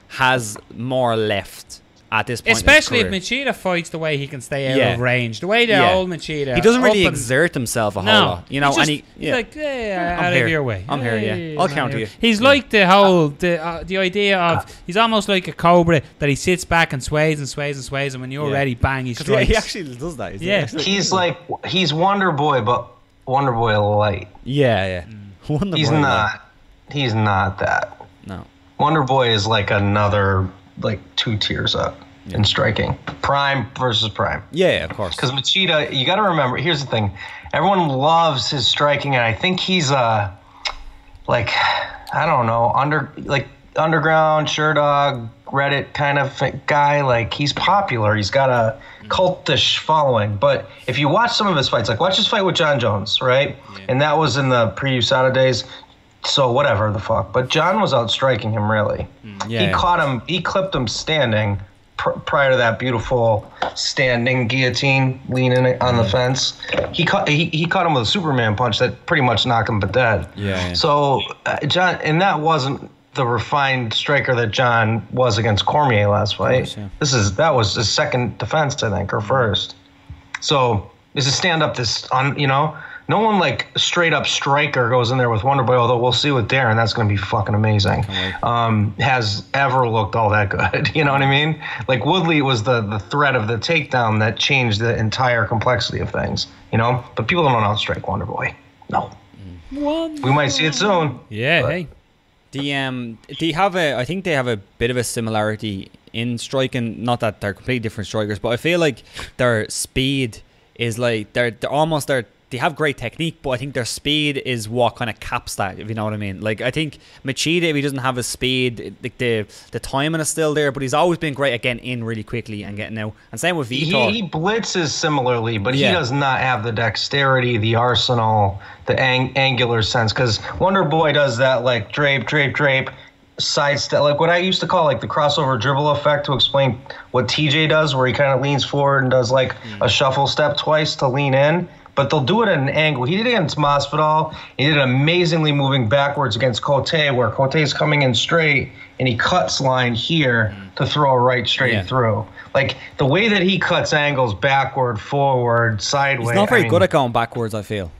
has more left at this point. Especially if Machida fights the way he can stay out of range, the way the old Machida. He doesn't really exert himself a whole lot, you know. He's like, out of your way. I'm here, yeah. I'll counter you. He's like the whole the idea of he's almost like a cobra that he sits back and sways and sways and sways, and when you're ready, bang, he strikes. He actually does that. He's Wonder Boy, but Wonder Boy light. Yeah. Wonder he's Boy not. He's not that. No. Wonder Boy is like another, like 2 tiers up in striking. Prime versus prime. Yeah, of course. Because Machida, you got to remember. Here's the thing: everyone loves his striking, and I think he's I don't know, underground Sherdog Reddit kind of guy. Like, he's popular. He's got a cultish following. But if you watch some of his fights, like watch his fight with John Jones, right? Yeah. And that was in the pre-USADA days. So whatever the fuck. But John was out striking him, really. He caught him. He clipped him standing prior to that beautiful standing guillotine leaning on the fence. He caught him with a Superman punch that pretty much knocked him dead. Yeah. So John, and that wasn't the refined striker that John was against Cormier last fight. Course, yeah. That was his second defense, I think, or first. So is a stand up no one like straight up striker goes in there with Wonder Boy, although we'll see with Darren, that's going to be fucking amazing. Has ever looked all that good. You know what I mean? Like Woodley was the threat of the takedown that changed the entire complexity of things, you know? But people don't outstrike Wonder Boy. No. We might see it soon. Yeah, hey. I think they have a bit of a similarity in striking. Not that they're completely different strikers, but I feel like their speed is like they have great technique, but I think their speed is what kind of caps that, if you know what I mean. Like, I think Machida, if he doesn't have his speed, the timing is still there, but he's always been great at getting in really quickly and getting out. And same with Vitor. He blitzes similarly, but he does not have the dexterity, the arsenal, the angular sense, because Wonder Boy does that, like, drape, side step, like what I used to call like the crossover dribble effect to explain what TJ does, where he kind of leans forward and does like a shuffle step twice to lean in. But they'll do it at an angle. He did it against Masvidal. He did it amazingly moving backwards against Cote, where Cote is coming in straight, and he cuts line here to throw a right straight through. Like, the way that he cuts angles backward, forward, sideways. He's not very good at going backwards, I feel.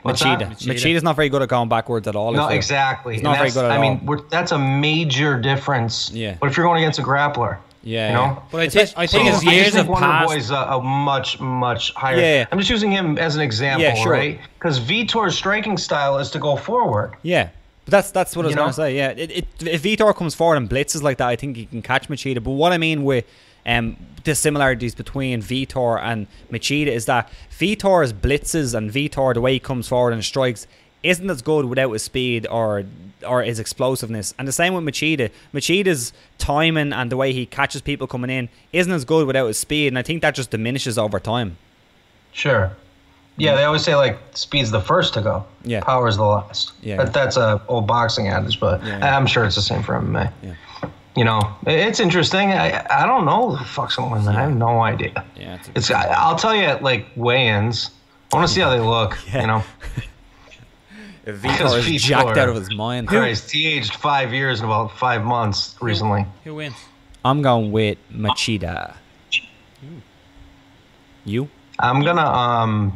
Machida's not very good at going backwards at all. No, exactly. He's not very good at all. I mean, that's a major difference. Yeah. But if you're going against a grappler, Yeah. You know? But I think his years have passed. Wonderboy's a much higher. Yeah. I'm just using him as an example, right? Because Vitor's striking style is to go forward. Yeah. But that's what I was going to say. Yeah. If Vitor comes forward and blitzes like that, I think he can catch Machida. But what I mean with the similarities between Vitor and Machida is that Vitor's blitzes and Vitor, the way he comes forward and strikes, isn't as good without his speed or his explosiveness. And the same with Machida. Machida's timing and the way he catches people coming in isn't as good without his speed, and I think that just diminishes over time. Sure. Yeah, they always say, like, speed's the first to go. Yeah. Power's the last. Yeah. That's a old boxing adage, but I'm sure it's the same for MMA. Yeah. You know, it's interesting. I don't know who the fuck's going to win that. I have no idea. Yeah, I'll tell you at, like, weigh-ins. I want to see how they look, you know. Vitor is jacked out of his mind. Christ, he aged 5 years in about 5 months recently. Who wins? I'm going with Machida. You? I'm gonna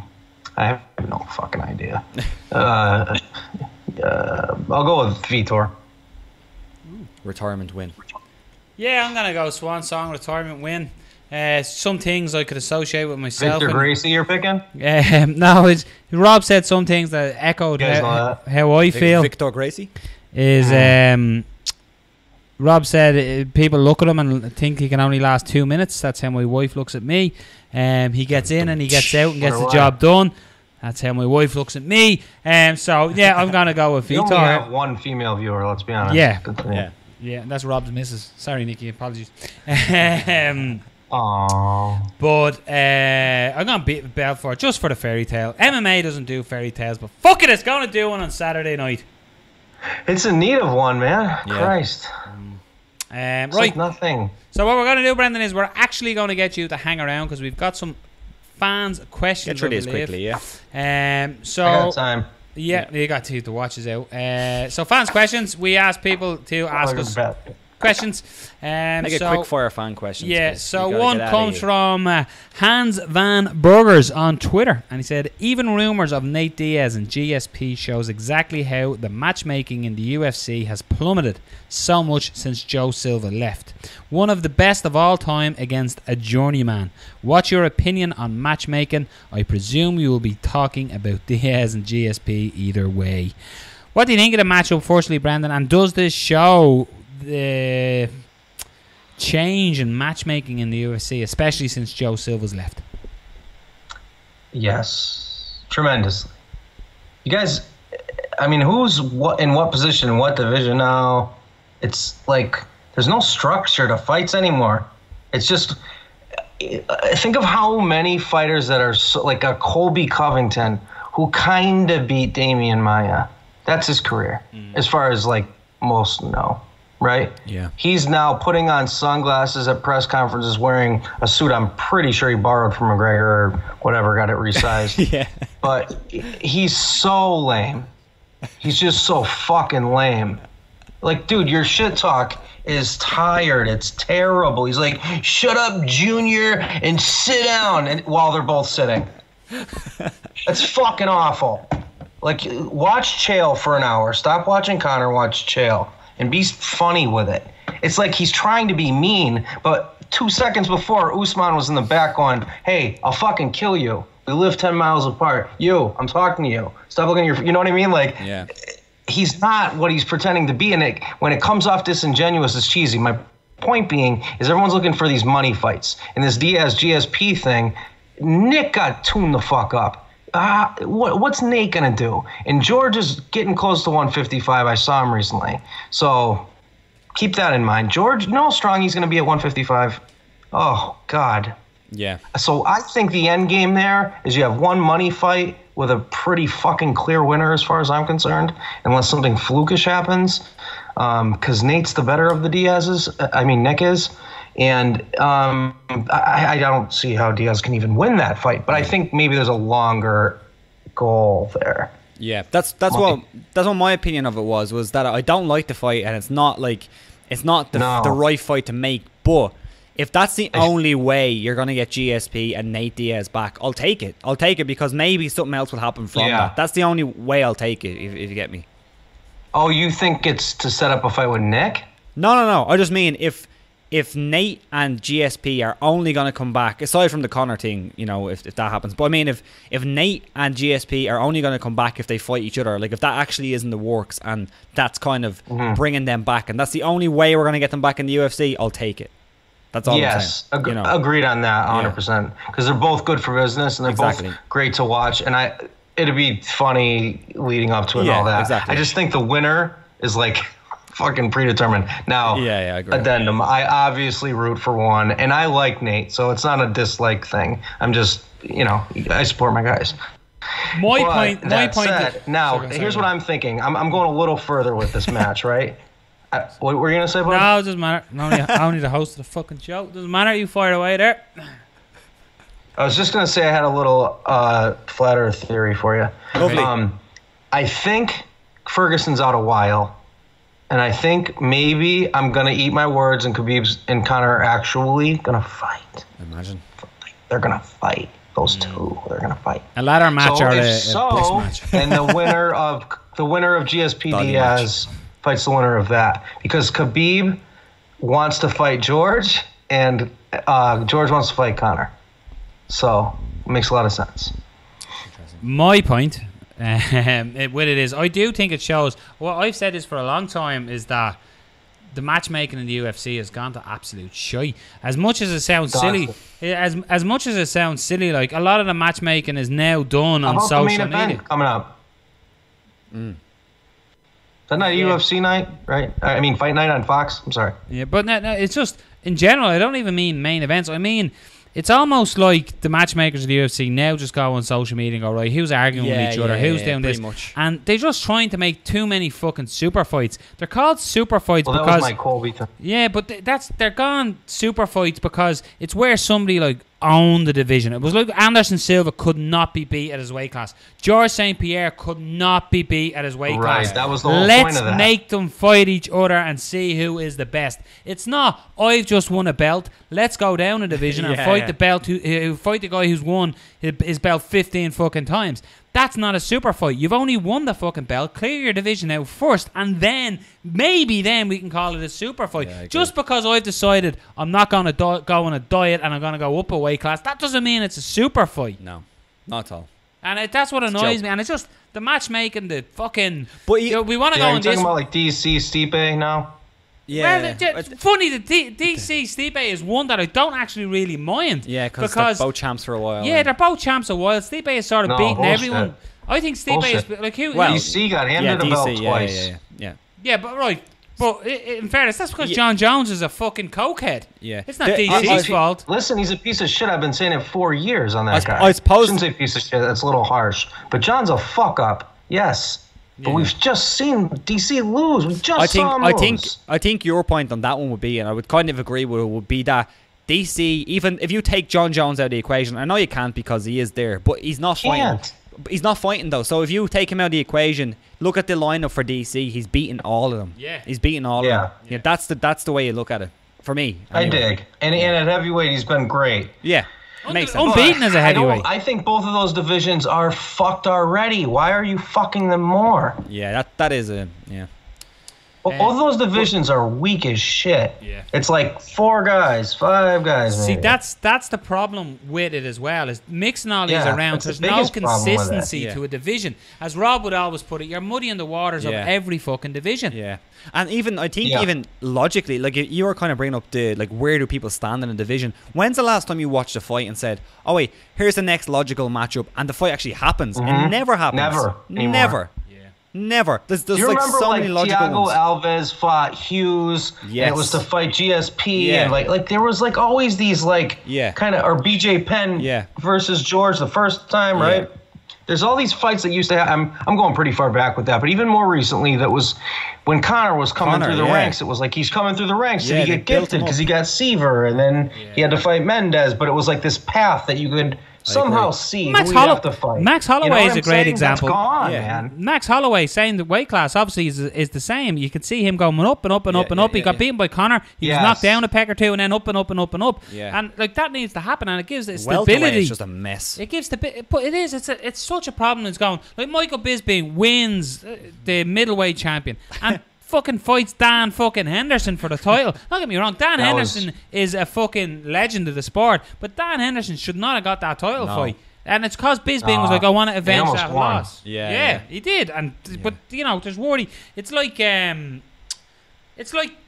I have no fucking idea. I'll go with Vitor. Retirement win. Yeah, I'm gonna go Swan Song retirement win. Some things I could associate with myself. Victor Gracie, you're picking? No, Rob said some things that echoed how I feel. Victor Gracie is Rob said people look at him and think he can only last 2 minutes. That's how my wife looks at me. He gets in and he gets out and gets the job done. That's how my wife looks at me. So yeah, I'm gonna go with Vitor. You only have one female viewer. Let's be honest. Yeah, that's Rob's missus. Sorry, Nikki. Apologies. But I'm going to beat Belfort just for the fairy tale. MMA doesn't do fairy tales, but fuck it, it's going to do one on Saturday night. It's in need of one, man. Yeah. Christ. Right. Like nothing. So what we're going to do, Brendan, is we're actually going to get you to hang around because we've got some fans' questions. Get through these quickly, yeah. So I got time. Yeah, you got to the watches out. So fans' questions. We ask people to ask us questions. Make a quick fire fan questions. Yeah, so one comes from Hans Van Burgers on Twitter, and he said, even rumours of Nate Diaz and GSP shows exactly how the matchmaking in the UFC has plummeted so much since Joe Silva left. One of the best of all time against a journeyman. What's your opinion on matchmaking? I presume you will be talking about Diaz and GSP either way. What do you think of the matchup, firstly, Brendan? And does this show the change in matchmaking in the UFC, especially since Joe Silva's left? Yes, tremendously. You guys, I mean, who's in what position in what division now? It's like there's no structure to fights anymore. It's just think of how many fighters that are like a Colby Covington who kind of beat Damian Maia. That's his career, as far as like most know. Right? Yeah. He's now putting on sunglasses at press conferences, wearing a suit I'm pretty sure he borrowed from McGregor or whatever, got it resized. Yeah. But he's so lame. He's just so fucking lame. Like, dude, your shit talk is tired. It's terrible. He's like, shut up, Junior, and sit down, and while they're both sitting. That's fucking awful. Like, watch Chael for an hour. Stop watching Conor, watch Chael. And be funny with it. It's like he's trying to be mean, but 2 seconds before, Usman was in the back going, hey, I'll fucking kill you. We live 10 miles apart. I'm talking to you. Stop looking at your... You know what I mean? Like, yeah. He's not what he's pretending to be, and when it comes off disingenuous, it's cheesy. My point being is everyone's looking for these money fights. And this Diaz GSP thing, Nick got tuned the fuck up. What's Nate gonna do? And George is getting close to 155. I saw him recently, so keep that in mind. George, you know how strong he's gonna be at 155. Oh God. Yeah. So I think the end game there is you have one money fight with a pretty fucking clear winner, as far as I'm concerned, unless something flukish happens. Because Nate's the better of the Diaz's. I mean, Nick is. And I don't see how Diaz can even win that fight. But I think maybe there's a longer goal there. Yeah, that's what my opinion of it was that I don't like the fight, and it's not the right fight to make. But if that's the only way you're gonna get GSP and Nate Diaz back, I'll take it. I'll take it because maybe something else will happen from that. That's the only way I'll take it. If you get me. Oh, you think it's to set up a fight with Nick? No. I just mean if if Nate and GSP are only going to come back, aside from the Conor thing, you know, if that happens. But I mean, if Nate and GSP are only going to come back if they fight each other, like if that actually is in the works and that's kind of bringing them back, and that's the only way we're going to get them back in the UFC, I'll take it. That's all I'm saying. You know? Agreed on that 100%. Because they're both good for business and they're both great to watch. And it'd be funny leading up to it and all that. Exactly. I just think the winner is like fucking predetermined. Now, I agree. Addendum, I obviously root for one, and I like Nate, so it's not a dislike thing. I'm just, you know, I support my guys. My point. Now, here's what I'm thinking. I'm going a little further with this match, right? What were you going to say, bud? No, it doesn't matter. I'm only the host of the fucking show. Doesn't matter. You fire away there. I was just going to say I had a little flat earth theory for you. Lovely. I think Ferguson's out a while. And I think maybe I'm going to eat my words and Khabib and Conor are actually going to fight. Imagine. They're going to fight. Those two, they're going to fight. A ladder match or a piss match. And the winner of GSP Diaz fights the winner of that. Because Khabib wants to fight George and George wants to fight Conor. So it makes a lot of sense. My point what it is, I do think it shows, what I've said is for a long time, is that the matchmaking in the UFC has gone to absolute shite. As much as it sounds silly, as much as it sounds silly, like a lot of the matchmaking is now done on social media. The main event coming up. Is that not UFC night, right? I mean, fight night on Fox. I'm sorry. Yeah, but no, it's just in general. I don't even mean main events. I mean, it's almost like the matchmakers of the UFC now just go on social media and go, right, who's arguing with each other, who's doing this, and they're just trying to make too many fucking super fights. They're called super fights because that was my Colby thing. Yeah, but they're gone super fights because it's where somebody like owned the division. It was like Anderson Silva could not be beat at his weight class. Georges St-Pierre could not be beat at his weight class. Right, that was the whole point of that. Let's make them fight each other and see who is the best. It's not, I've just won a belt, let's go down a division and fight the belt who fight the guy who's won his belt 15 fucking times. That's not a super fight. You've only won the fucking belt. Clear your division out first, and then maybe then we can call it a super fight. Just because I've decided I'm not going to go on a diet and I'm going to go up a weight class, that doesn't mean it's a super fight. No, not at all. And that's what annoys me. And it's just the matchmaking, the fucking. But we want to go on this. You're talking about like DC Stipe now. Yeah. Well, funny that DC Stipe is one that I don't actually really mind. Yeah, because they're both champs for a while. Yeah, they're both champs a while. Stipe is sort of beating everyone. I think Stipe is like who. Well, DC got handed the belt twice. Yeah, but right. But in fairness, that's because John Jones is a fucking cokehead. Yeah. It's not DC's fault. Listen, he's a piece of shit. I've been saying it 4 years on that guy. I suppose. I shouldn't say piece of shit. That's a little harsh. But John's a fuck up. Yes. But we've just seen DC lose. We just saw him lose. I think your point on that one would be, and I would kind of agree with it, would be that DC, even if you take John Jones out of the equation, I know you can't because he is there, but he's not fighting. He's not fighting though. So if you take him out of the equation, look at the lineup for DC. He's beating all of them. Yeah, he's beating all of them. Yeah, that's the way you look at it. For me, anyway. I dig. And at heavyweight, he's been great. Yeah. Makes sense. Unbeaten as a heavyweight. I think both of those divisions are fucked already. Why are you fucking them more? Yeah, that is a Both of those divisions are weak as shit. Yeah. It's like 4 guys, 5 guys. See, maybe. that's the problem with it as well. Is mixing all these around. There's no consistency to a division. As Rob would always put it, you're muddying the waters of every fucking division. Yeah. And even I think even logically, like you were kind of bringing up the like where do people stand in a division? When's the last time you watched a fight and said, "Oh wait, here's the next logical matchup," and the fight actually happens? It never happens. Never. Never. There's do you like remember so like many logical Thiago ones. Alves fought Hughes? Yes. And it was to fight GSP and like there was like always these like kind of or BJ Penn versus George the first time, right? There's all these fights that used to happen. I'm going pretty far back with that, but even more recently, that was when Conor was coming through the ranks. It was like he's coming through the ranks. Did he get gifted because he got Seaver, and then he had to fight Mendez? But it was like this path that you could somehow see Max who you have to fight. Max Holloway is a great example. That's gone, man. Max Holloway, saying the weight class obviously is the same. You could see him going up and up and up and up. He got beaten by Conor. He was knocked down a peck or two and then up and up and up and up. And like that needs to happen, and it gives it stability. It's just a mess. It gives but it is. It's such a problem. It's going like Michael Bisping wins the middleweight champion and fucking fights Dan fucking Henderson for the title. Don't get me wrong, Dan Henderson is a fucking legend of the sport, but Dan Henderson should not have got that title fight. And it's because Bisping was like, I want to avenge that loss. Yeah, he did. And but you know, there's worry. It's like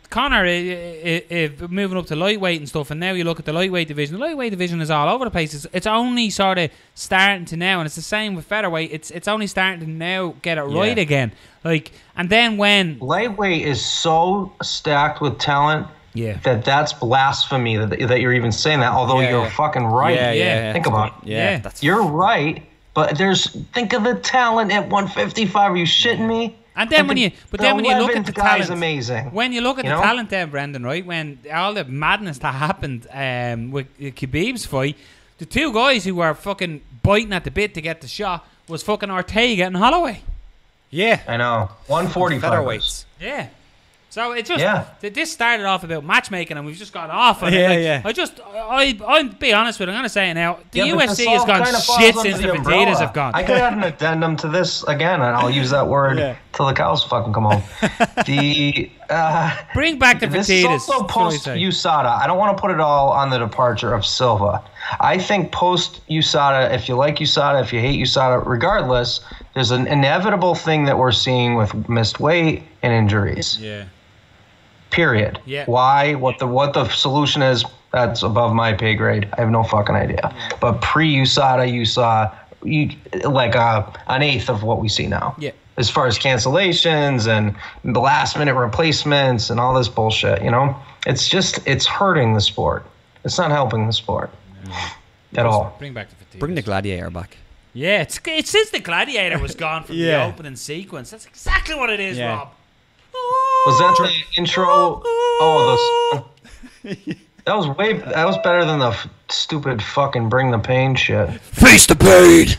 Conor moving up to lightweight and stuff, and now you look at the lightweight division. The lightweight division is all over the place. It's only sort of starting to now, and it's the same with featherweight. It's only starting to now get it right again. Like, and then when lightweight is so stacked with talent. Yeah, that's blasphemy that you're even saying that. Although you're fucking right. Think about it. You're right. But think of the talent at 155. Are you shitting me? And then when you look at the talent, amazing. When you look at the talent there, Brendan, right? When all the madness that happened with Khabib's fight, the two guys who were fucking biting at the bit to get the shot was fucking Ortega and Holloway. Yeah, I know. 145 featherweights. Yeah. So it just this started off about matchmaking, and we've just gone off. And I'll be honest with you. I'm gonna say it now. The UFC has gone shit since the potatoes have gone. I could add an addendum to this again, and I'll use that word till the cows fucking come home. Bring back the potatoes. This is also post USADA. I don't want to put it all on the departure of Silva. I think post USADA, if you like USADA, if you hate USADA, regardless, there's an inevitable thing that we're seeing with missed weight and injuries. Yeah. Period. Yeah. Why? What the solution is? That's above my pay grade. I have no fucking idea. Yeah. But pre-USADA, you saw like an eighth of what we see now. Yeah. As far as cancellations and the last minute replacements and all this bullshit, it's hurting the sport. It's not helping the sport at all. Bring back the fatigue. Bring the gladiator back. Yeah, it's since the gladiator was gone from the opening sequence. That's exactly what it is, Rob. Was that the intro? Oh, that was better than the stupid fucking Bring the Pain shit. Face the pain.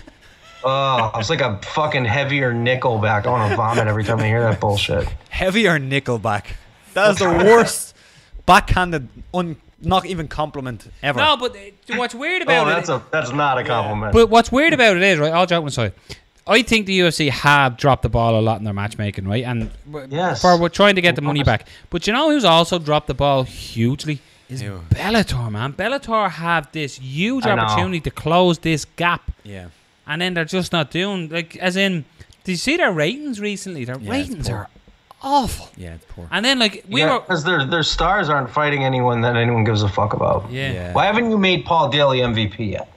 Oh, it's like a fucking heavier Nickelback. I want to vomit every time I hear that bullshit. Heavier Nickelback. That is the worst backhanded, not even compliment ever. No, but what's weird about it... that's not a compliment. But what's weird about it is, right, all joking aside, I think the UFC have dropped the ball a lot in their matchmaking, right? And for trying to get the money back. But you know who's also dropped the ball hugely? Is Bellator, man. Bellator have this huge opportunity to close this gap. Yeah. And then they're just not doing, like, as in, did you see their ratings recently? Their ratings are awful. Yeah, it's poor. And then, like, because their stars aren't fighting anyone that anyone gives a fuck about. Yeah. Why haven't you made Paul Daly MVP yet?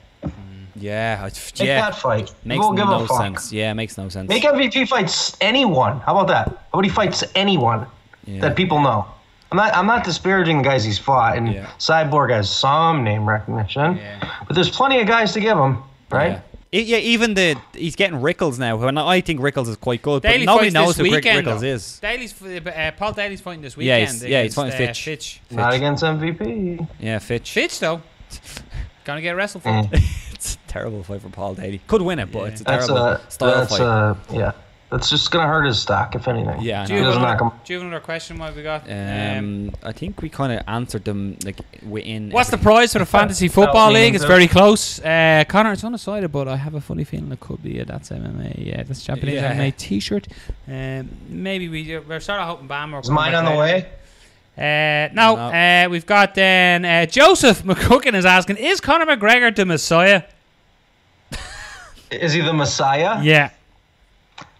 Yeah, make that fight. Makes no sense. Yeah, it makes no sense. Make MVP fights anyone. How about that? How about he fights anyone that people know? I'm not disparaging the guys he's fought, and Cyborg has some name recognition, but there's plenty of guys to give him, right? Yeah, even he's getting Rickles now, and I think Rickles is quite good, Daly but nobody knows who weekend, Rickles is. Paul Daly's fighting this weekend. Yeah, he's fighting Fitch. Not against MVP. Yeah, Fitch. Fitch, though. Gonna get wrestled for it. It's a terrible fight for Paul Daly. Could win it, but it's a terrible style fight. That's just going to hurt his stock, if anything. Yeah. Do you have another question? What have we got? I think we kind of answered them within. What's the prize for the Fantasy Football League? It's very close. Connor, it's undecided, but I have a funny feeling it could be a That's MMA. Yeah, that's Japanese MMA T-shirt. Maybe we're sort of hoping BAMMA. Is mine on the way? No. We've got then Joseph McCookin is asking, is Conor McGregor the Messiah? Is he the Messiah? Yeah.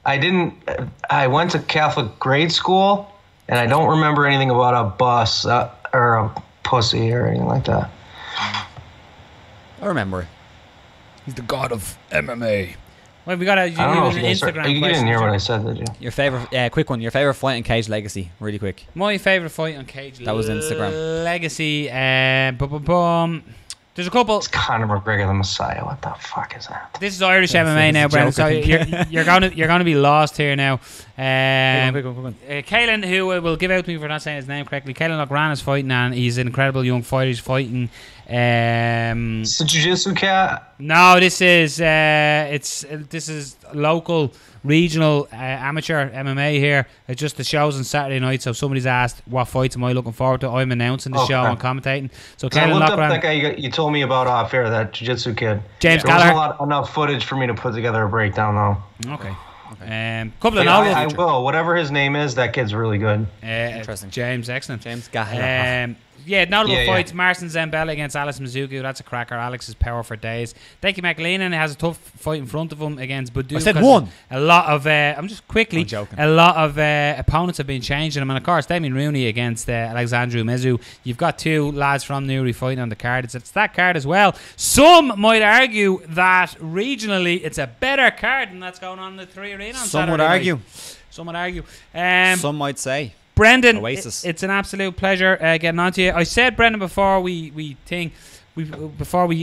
I went to Catholic grade school, and I don't remember anything about a bus or a pussy or anything like that. I remember. He's the god of MMA. Well, we got an Instagram question. You didn't hear what I said, did you? Your favorite, quick one. Your favorite fight in Cage Legacy, really quick. My favorite fight on Cage. That was Instagram. Legacy. There's a couple. It's Conor McGregor the Messiah. What the fuck is that? This is Irish MMA now, Brendan. So you're gonna be lost here now. Caelan, who will give out to me for not saying his name correctly. Caelan Loughran is fighting, and he's an incredible young fighter. He's fighting. It's a jiu-jitsu cat. No, this is this is local, regional amateur MMA here. It's just the show's on Saturday night, so somebody's asked what fights am I looking forward to. I'm announcing the show and commentating. So I looked up that guy you told me about off air, that jiu-jitsu kid. James Gallagher. There wasn't enough footage for me to put together a breakdown though. Okay. Couple of I will. Whatever his name is, that kid's really good. Interesting. James, excellent. James Gahara. Yeah, notable fights. Marcin Zembelli against Alex Mizuki. That's a cracker. Alex is power for days. Deki McLean has a tough fight in front of him against Badu. I said one. A lot of, I'm just quickly, I'm joking. A lot of opponents have been changing him. And of course, Damien Rooney against Alexandru Mezu. You've got two lads from Newry fighting on the card. It's that card as well. Some might argue that regionally it's a better card than that's going on in the 3 Arena on Some Saturday would argue. night. Some would argue. Some might say. Brendan, Oasis. it's an absolute pleasure getting on to you. I said, Brendan, before we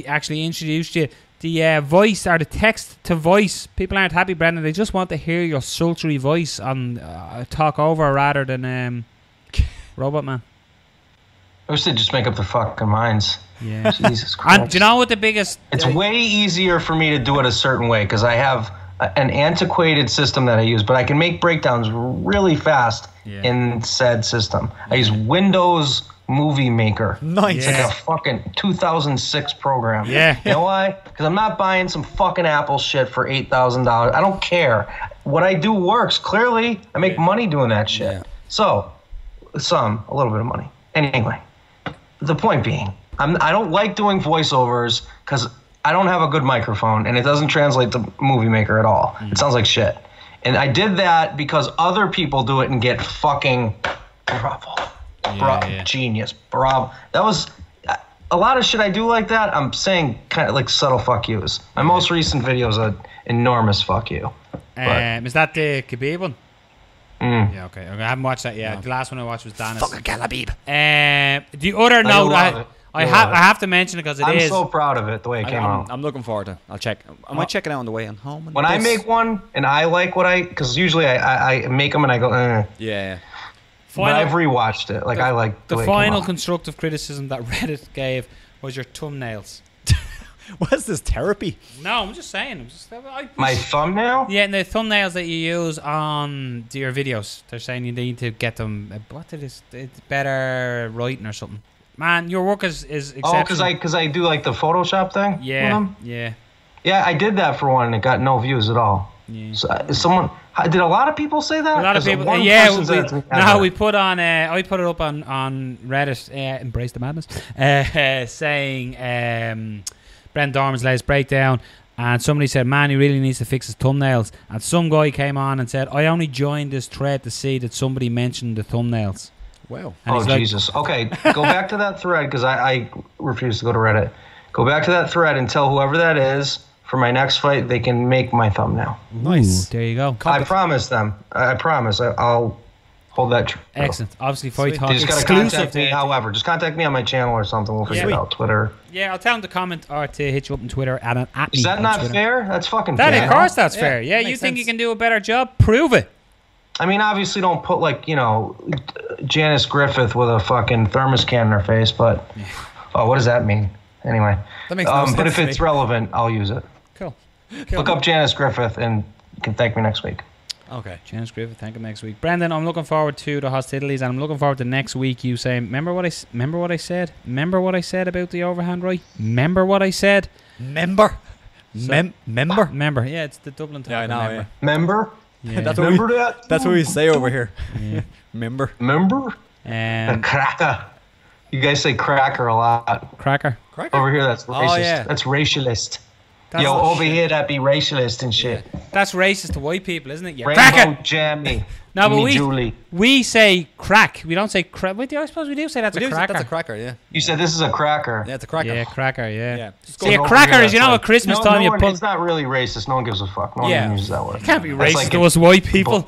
actually introduced you, the voice or the text to voice, people aren't happy, Brendan. They just want to hear your sultry voice on talk over rather than Robot Man. I wish they'd just make up their fucking minds. Yeah. Jesus Christ. And do you know what the biggest... It's way easier for me to do it a certain way because I have an antiquated system that I use, but I can make breakdowns really fast in said system. I use Windows Movie Maker. Nice. It's like a fucking 2006 program. Yeah. You know why? Because I'm not buying some fucking Apple shit for $8,000. I don't care. What I do works. Clearly, I make money doing that shit. Yeah. So, a little bit of money. Anyway, the point being, I don't like doing voiceovers because I don't have a good microphone and it doesn't translate to Movie Maker at all. It sounds like shit. And I did that because other people do it and get fucking bravo. Genius. Bravo. That was a lot of shit I do like that. I'm saying kind of like subtle fuck yous. My most recent video is an enormous fuck you. is that the Khabib one? Mm. Yeah, okay. I haven't watched that yet. No. The last one I watched was Danis. Fucking Khabib. The other note I have to mention it because I'm so proud of it the way it came out. I'm looking forward to it. I'll check. I might check it out on the way on home. When I make one and I like because usually I make them and I go, Yeah. But I've rewatched it. Like I like the final constructive criticism that Reddit gave was your thumbnails. What's this, therapy? No, I'm just saying. My thumbnail? Yeah, and the thumbnails that you use on your videos. They're saying you need to get them. It's better writing or something. Man, your work is exceptional. Oh, because I do like the Photoshop thing. Yeah. Yeah, I did that for one, and it got no views at all. Yeah. So, did a lot of people say that? A lot of people. We put on. I put it up on Reddit. Embrace the madness. Saying Brendan Dorman's latest breakdown, and somebody said, "Man, he really needs to fix his thumbnails." And some guy came on and said, "I only joined this thread to see that somebody mentioned the thumbnails." Wow. And Jesus. Okay, go back to that thread because I refuse to go to Reddit. Go back to that thread and tell whoever that is for my next fight they can make my thumbnail. Nice. Ooh, there you go. I promise them. I promise. I'll hold that true. Excellent. Obviously, Fight Talk. You just got to contact me, however. Just contact me on my channel or something. We'll figure it out. Twitter. Yeah, I'll tell them to comment or to hit you up on Twitter at me. Is that not fair? That's fucking fair. Of course that's fair. Yeah, you think you can do a better job? Prove it. I mean, obviously don't put Janice Griffith with a fucking thermos can in her face, but what does that mean? Anyway. That makes no sense. But if it's relevant, I'll use it. Cool. Look up Janice Griffith and you can thank me next week. Okay. Janice Griffith, thank him next week. Brendan, I'm looking forward to the hostilities and I'm looking forward to next week you saying, remember what I said? Remember what I said about the overhand right? Remember what I said? Member. Yeah, it's the Dublin talk. Yeah, I know. Yeah. Member? Yeah. That's what we say over here. Yeah. Member. Cracker. You guys say cracker a lot. Cracker. Over here, that's racist. Oh, yeah. That's racialist. Over here, that'd be racialist and shit. Yeah. That's racist to white people, isn't it? Rainbow cracker. Jammy. No, but we say crack. We don't say crack. I suppose we do say that's a cracker. That's a cracker, yeah. You said this is a cracker. Yeah, it's a cracker. Yeah, cracker, yeah. See, a cracker is, at Christmas time you pull... It's not really racist. No one gives a fuck. No one uses that word. It can't be racist to us white people.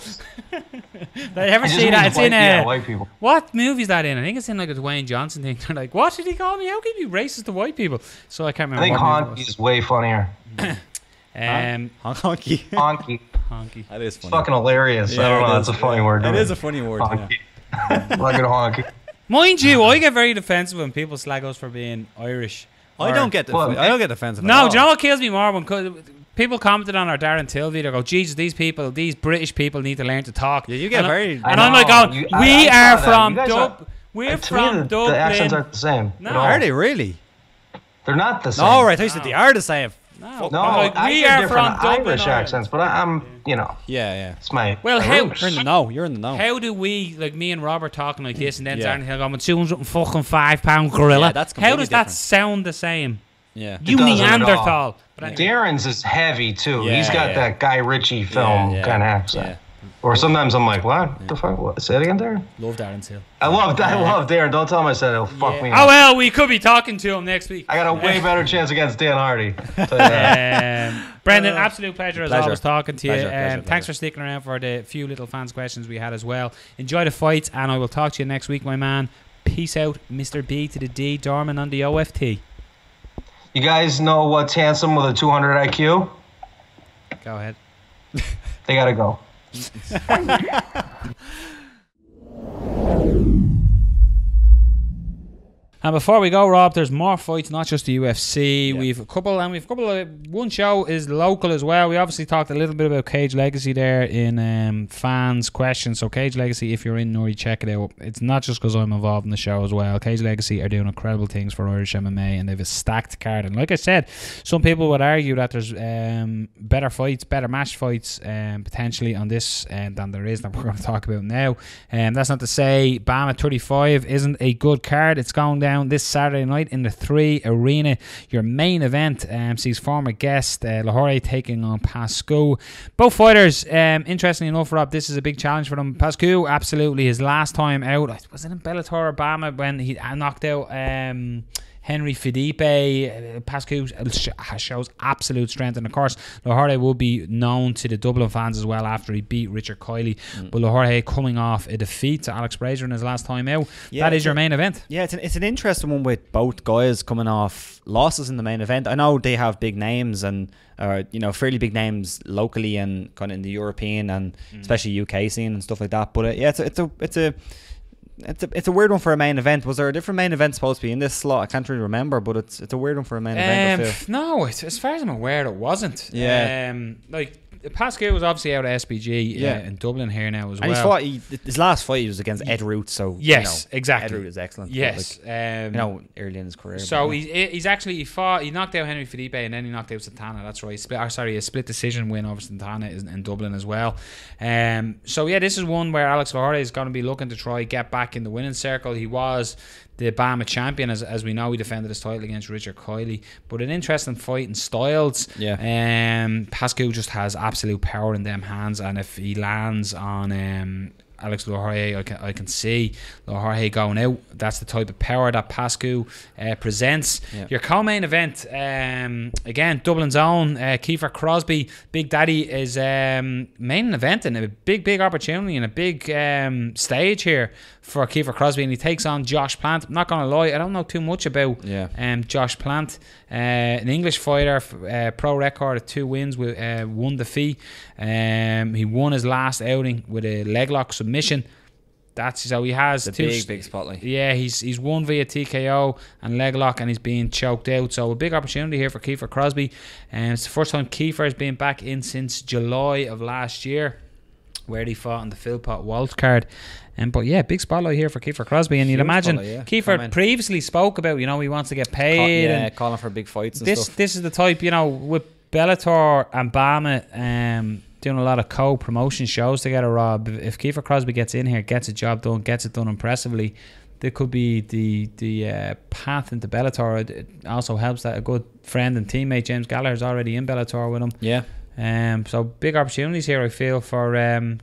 Did I ever see that? It's in white people. What movie is that in? I think it's in like a Dwayne Johnson thing. They're like, what did he call me? How can you be racist to white people? So I can't remember. I think Honky is way funnier. Honky. That is funny. It's fucking hilarious. Yeah, I don't know. That's a funny word. It is a funny word. Honky. Look at honky. Mind you, I get very defensive when people slag us for being Irish. I don't get defensive. No, do you know what kills me more? When people commented on our Darren Till video, go, Jesus, these British people need to learn to talk. Yeah, you get and I'm like, going, we're from Dublin. The accents aren't the same. No, are they really? They're not the same. All right, I said they are the same. No, No, I we hear are different from Dublin, Irish Ireland. accents, but I'm, Yeah. it's my. Well, my how- roots. You're in the know. You're in the know. How do we, like me and Robert talking like this, and then Yeah. Darren Hill going, 205-pound gorilla? Yeah, that's how completely does that different. sound the same? Yeah. You doesn't at all. Neanderthal. But anyway. Darren's is heavy too. Yeah, He's got yeah. that Guy Ritchie film Yeah, kind of accent. yeah. Or sometimes I'm like, what the fuck? What? Say it again, Darren. Love Darren Hill. I love Darren. Don't tell him I said it'll fuck me Oh up. well, we could be talking to him next week. I got a way better chance against Dan Hardy. Tell you that. Brendan, absolute pleasure as Pleasure. always talking to you. Pleasure. Thanks for sticking around for the few little fans questions we had as well. Enjoy the fights, and I will talk to you next week, my man. Peace out, Mr. B to the D, Dorman on the OFT. You guys know what's handsome with a 200 IQ? Go ahead. They gotta go. And before we go, Rob, there's more fights, not just the UFC. Yeah. We've a couple of one show is local as well. We obviously talked a little bit about Cage Legacy there in fans' questions. So Cage Legacy, if you're in Nori, check it out. It's not just because I'm involved in the show as well. Cage Legacy are doing incredible things for Irish MMA, and they've a stacked card. And like I said, some people would argue that there's better fights, better match fights potentially on this than there is that we're going to talk about now. That's not to say BAMMA 35 isn't a good card. It's going down this Saturday night in the 3 Arena. Your main event sees former guest Lahore taking on Pascu. Both fighters, interestingly enough, Rob, this is a big challenge for them. Pascu, absolutely, his last time out, was it in Bellator or BAMMA when he knocked out Henry Felipe. Pascu shows absolute strength, and of course Lahore will be known to the Dublin fans as well after he beat Richard Kiley. But Lahore coming off a defeat to Alex Brazier in his last time out. That is your main event. Yeah, it's an interesting one with both guys coming off losses in the main event. I know they have big names and fairly big names locally and kind of in the European and especially UK scene and stuff like that. But it's a weird one for a main event. Was there a different main event supposed to be in this slot? I can't really remember, but it's a weird one for a main event. I feel. No, as far as I'm aware, it wasn't. Yeah. Pascal was obviously out of SBG in Dublin here now as and well. His last fight was against Ed Root, so yes, exactly. Ed Root is excellent. Yes, early in his career. So he's actually he knocked out Henry Felipe and then he knocked out Santana. That's right. A split decision win over Santana in Dublin as well. This is one where Alex Lahore is going to be looking to try get back in the winning circle. He was the BAMMA champion, as we know. He defended his title against Richard Kiley, but an interesting fight in styles. Pascal just has absolute power in them hands, and if he lands on Alex Lahore, I can see Lahore going out. That's the type of power that Pascu presents. Your co-main event, again, Dublin's own Kiefer Crosby. Big Daddy is main event and a big opportunity and a big stage here for Kiefer Crosby, and he takes on Josh Plant. I'm not going to lie, I don't know too much about Josh Plant. An English fighter, pro record of 2 wins with 1 defeat. He won his last outing with a leg lock submission. So he has a big spotlight. Yeah, he's won via TKO and leg lock, and he's being choked out. So a big opportunity here for Kiefer Crosby. It's the first time Kiefer has been back in since July of last year, where he fought on the Philpott wild card. But yeah, big spotlight here for Kiefer Crosby, and you'd imagine Kiefer previously spoke about, he wants to get paid. Calling for big fights and stuff. This is the type, with Bellator and BAMMA doing a lot of co-promotion shows together, Rob. If Kiefer Crosby gets in here, gets a job done, gets it done impressively, there could be the path into Bellator. It also helps that a good friend and teammate, James Gallagher, is already in Bellator with him. Yeah. So big opportunities here, I feel, for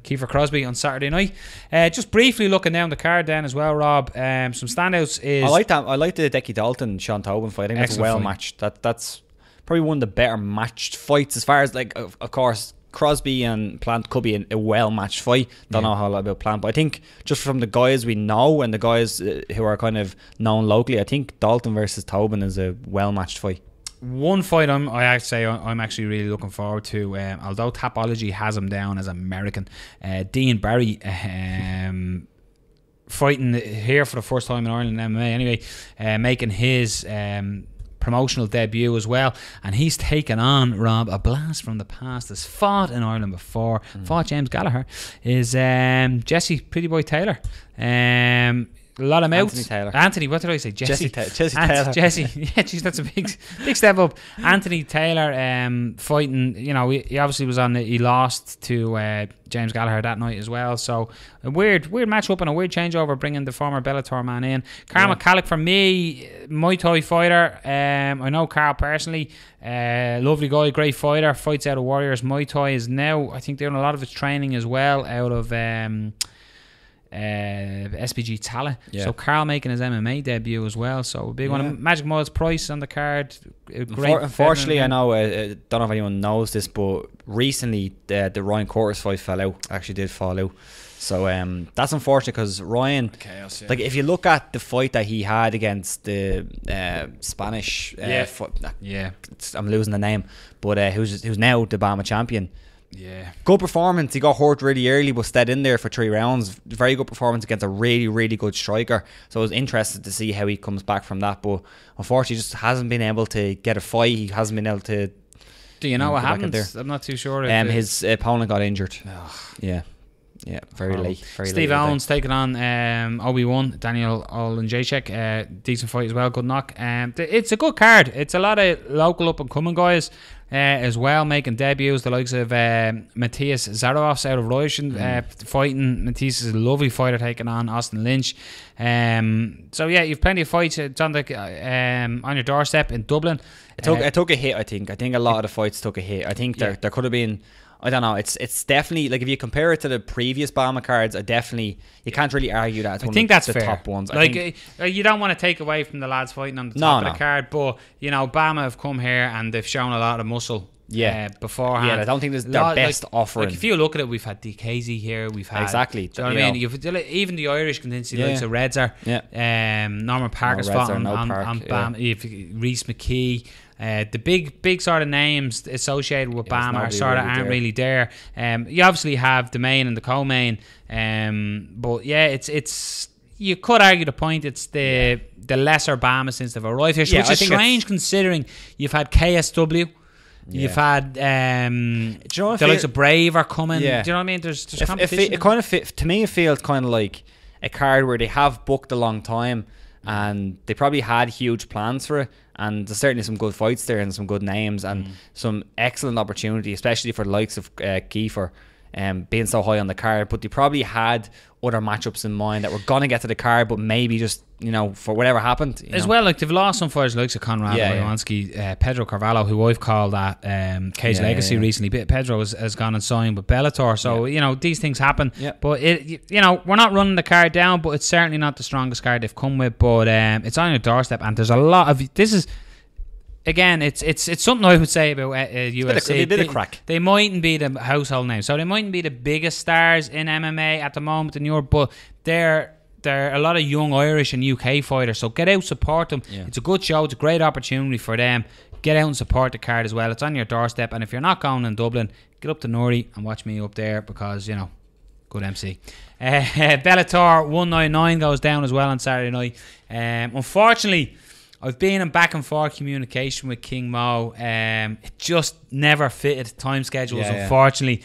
Kiefer Crosby on Saturday night. Just briefly looking down the card then as well, Rob. Some standouts is... I like that. I like the Decky Dalton Sean Tobin fight. I think that's well matched. That's probably one of the better matched fights as far as, of course, Crosby and Plant could be a well-matched fight. Don't know a whole lot about Plant, but I think just from the guys we know and the guys who are kind of known locally, I think Dalton versus Tobin is a well-matched fight. One fight I'm actually really looking forward to, although Tapology has him down as American, Dean Barry fighting here for the first time in Ireland MMA anyway, making his promotional debut as well, and he's taken on, Rob, a blast from the past, has fought in Ireland before, fought James Gallagher, is Jesse Pretty Boy Taylor. A lot of mouths. Anthony Taylor. Anthony, what did I say? Jesse Taylor. Jesse. Yeah, geez, that's a big step up. Anthony Taylor fighting, you know, he obviously was he lost to James Gallagher that night as well. So a weird matchup and a weird changeover bringing the former Bellator man in. Carl McCallick, for me, Muay Thai fighter. I know Carl personally. Lovely guy, great fighter. Fights out of Warriors. Muay Thai is now, I think, doing a lot of his training as well out of SPG Tala. So Carl making his MMA debut as well, so a big one. Magic Miles Price on the card. Unfortunately, I know, don't know if anyone knows this, but recently the Ryan Curtis fight fell out. Actually did fall out. So that's unfortunate because Ryan, like if you look at the fight that he had against the Spanish, I'm losing the name, but who's now the BAMMA champion. Yeah, good performance. He got hurt really early but stayed in there for 3 rounds. Very good performance against a really, really good striker. So I was interested to see how he comes back from that, but unfortunately just hasn't been able to get a fight. He hasn't been able to. Do you know what happened? I'm not too sure. His opponent got injured. Yeah, very late. Steve Owens taking on Obi-Wan, Daniel Olenjacek. Decent fight as well, good knock. It's a good card. It's a lot of local up-and-coming guys as well, making debuts. The likes of Matthias Zarovs out of Russian fighting. Matthias is a lovely fighter taking on Austin Lynch. So yeah, you've plenty of fights. It's on your doorstep in Dublin. It took a hit, I think. I think a lot of the fights took a hit. I think there could have been... I don't know. It's definitely, like, if you compare it to the previous BAMMA cards, you can't really argue that it's one of the top ones. Like, you don't want to take away from the lads fighting on the top of the card, but you know, BAMMA have come here and they've shown a lot of muscle. Beforehand. Yeah, I don't think this is their best offering. Like, if you look at it, we've had DKZ here, we've had exactly. Do you know what I mean? Even the Irish contingency, like so Reds are. Norman Parker's fought on BAMMA. Reese McKee. The big sort of names associated with BAMMA sort of aren't really there. You obviously have the main and the co-main, but yeah, it's you could argue the point it's the lesser BAMMA since they've arrived here, which is strange considering you've had KSW. You've had the likes of Brave are coming. Do you know what I mean? There's competition. It kind of to me, it feels kind of like a card where they have booked a long time and they probably had huge plans for it. And there's certainly some good fights there and some good names and some excellent opportunity, especially for the likes of Kiefer being so high on the card. But they probably had other matchups in mind that were going to get to the card, but maybe just, you know, for whatever happened. Well, like they've lost some fighters like Conrad Iwanski, Pedro Carvalho, who I've called that Cage Legacy recently. Pedro has gone and signed with Bellator. So, you know, these things happen. But, you know, we're not running the card down, but it's certainly not the strongest card they've come with. But it's on your doorstep, and there's a lot of... This is... Again, it's something I would say about UFC. A bit of crack. They mightn't be the household name, so they mightn't be the biggest stars in MMA at the moment in Europe, but they're a lot of young Irish and UK fighters. So get out, support them. It's a good show. It's a great opportunity for them. Get out and support the card as well. It's on your doorstep, and if you're not going in Dublin, get up to Newry and watch me up there because, you know, good MC. Bellator 199 goes down as well on Saturday night. Unfortunately, I've been in back and forth communication with King Mo. It just never fitted time schedules, unfortunately.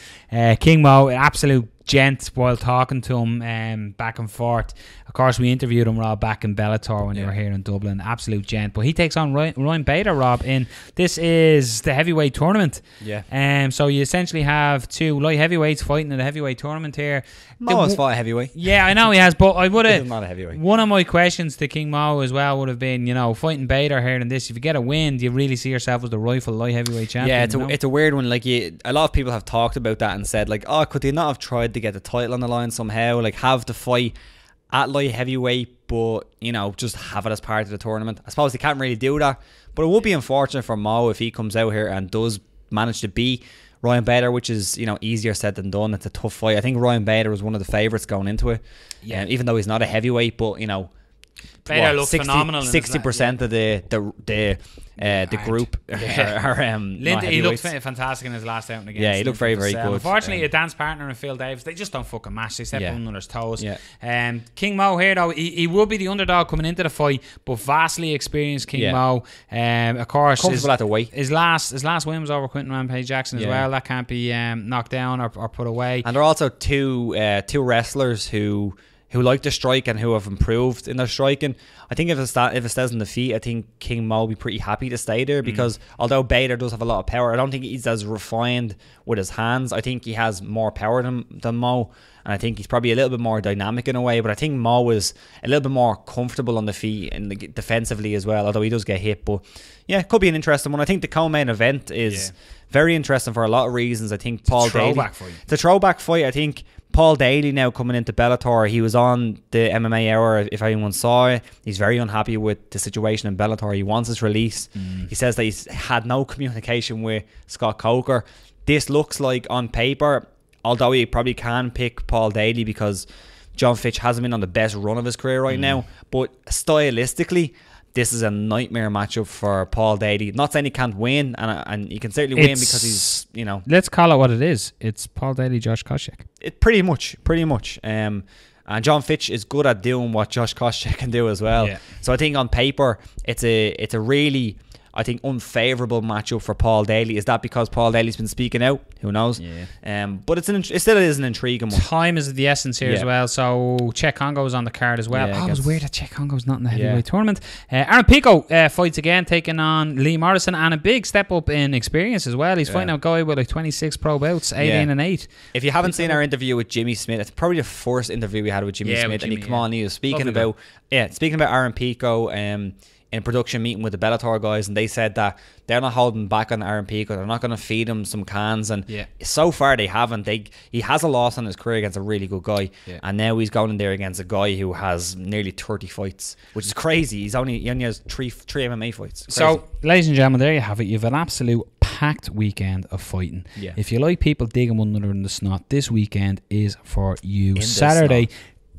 King Mo, an absolute gent while talking to him back and forth. Of course, we interviewed him, Rob, back in Bellator when they were here in Dublin. Absolute gent. But he takes on Ryan Bader, Rob, in this is the heavyweight tournament. So you essentially have 2 light heavyweights fighting in a heavyweight tournament here. Mo has fought a heavyweight. Yeah, I know he has, but I would have... not a heavyweight. One of my questions to King Mo as well would have been, you know, fighting Bader here in this, if you get a win, do you really see yourself as the rightful light heavyweight champion? Yeah, it's a weird one. Like, a lot of people have talked about that and said, like, oh, could they not have tried to get the title on the line somehow? Like, have the fight at light heavyweight, but, you know, just have it as part of the tournament. I suppose they can't really do that, but it would be unfortunate for Mo if he comes out here and does manage to beat Ryan Bader, which is, you know, easier said than done. It's a tough fight. I think Ryan Bader was one of the favourites going into it. Even though he's not a heavyweight, but, you know, Bader looked phenomenal. 60% of the group are he looked fantastic in his last outing against. Yeah, he looked very, very good. Unfortunately, a dance partner in Phil Davis, they just don't fucking match. They step on one another's toes. King Mo here, though, he will be the underdog coming into the fight, but vastly experienced King Mo. Of course, comfortable at the weight. His last win was over Quinton Rampage Jackson as well. That can't be knocked down or put away. And there are also two wrestlers who who like to strike and who have improved in their striking. I think if it stays in the feet, I think King Mo will be pretty happy to stay there, because although Bader does have a lot of power, I don't think he's as refined with his hands. I think he has more power than Mo, and I think he's probably a little bit more dynamic in a way, but I think Mo is a little bit more comfortable on the feet and defensively as well, although he does get hit. But yeah, it could be an interesting one. I think the co-main event is very interesting for a lot of reasons. I think Paul Daly, it's a throwback fight. I think Paul Daly now coming into Bellator, he was on the MMA Hour, if anyone saw it. He's very unhappy with the situation in Bellator. He wants his release. He says that he's had no communication with Scott Coker. This looks like, on paper, although he probably can pick Paul Daly because John Fitch hasn't been on the best run of his career right now, but stylistically, this is a nightmare matchup for Paul Daly. Not saying he can't win, and he can certainly win because he's, you know... Let's call it what it is. It's Paul Daly, Josh Koscheck. Pretty much. And John Fitch is good at doing what Josh Koscheck can do as well. Yeah. So I think on paper, it's a really, I think, unfavourable matchup for Paul Daly. Is that because Paul Daly's been speaking out? Who knows? Yeah. But it still is an intriguing one. Time is the essence here as well. So Czech Congo is on the card as well. It was weird that Czech Congo's not in the heavyweight tournament. Aaron Pico fights again, taking on Lee Morrison, and a big step up in experience as well. He's fighting a guy with like 26 pro bouts, 18-8. If you haven't seen our interview with Jimmy Smith, it's probably the first interview we had with Jimmy Smith, and he come on, he was speaking about Aaron Pico in production meeting with the Bellator guys, and they said that they're not holding back on Aaron Pico. They're not going to feed him some cans, and so far they haven't. He has a loss in his career against a really good guy, and now he's going in there against a guy who has nearly 30 fights, which is crazy. He only has three MMA fights. Crazy. So, ladies and gentlemen, there you have it. You have an absolute packed weekend of fighting. If you like people digging one another in the snot, this weekend is for you. Saturday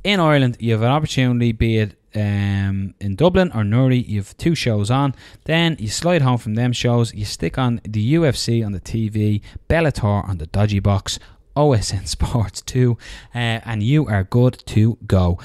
in Ireland, you have an opportunity, be it in Dublin or Newry. You have 2 shows on, then you slide home from them shows, you stick on the UFC on the TV, Bellator on the dodgy box, OSN Sports 2, and you are good to go.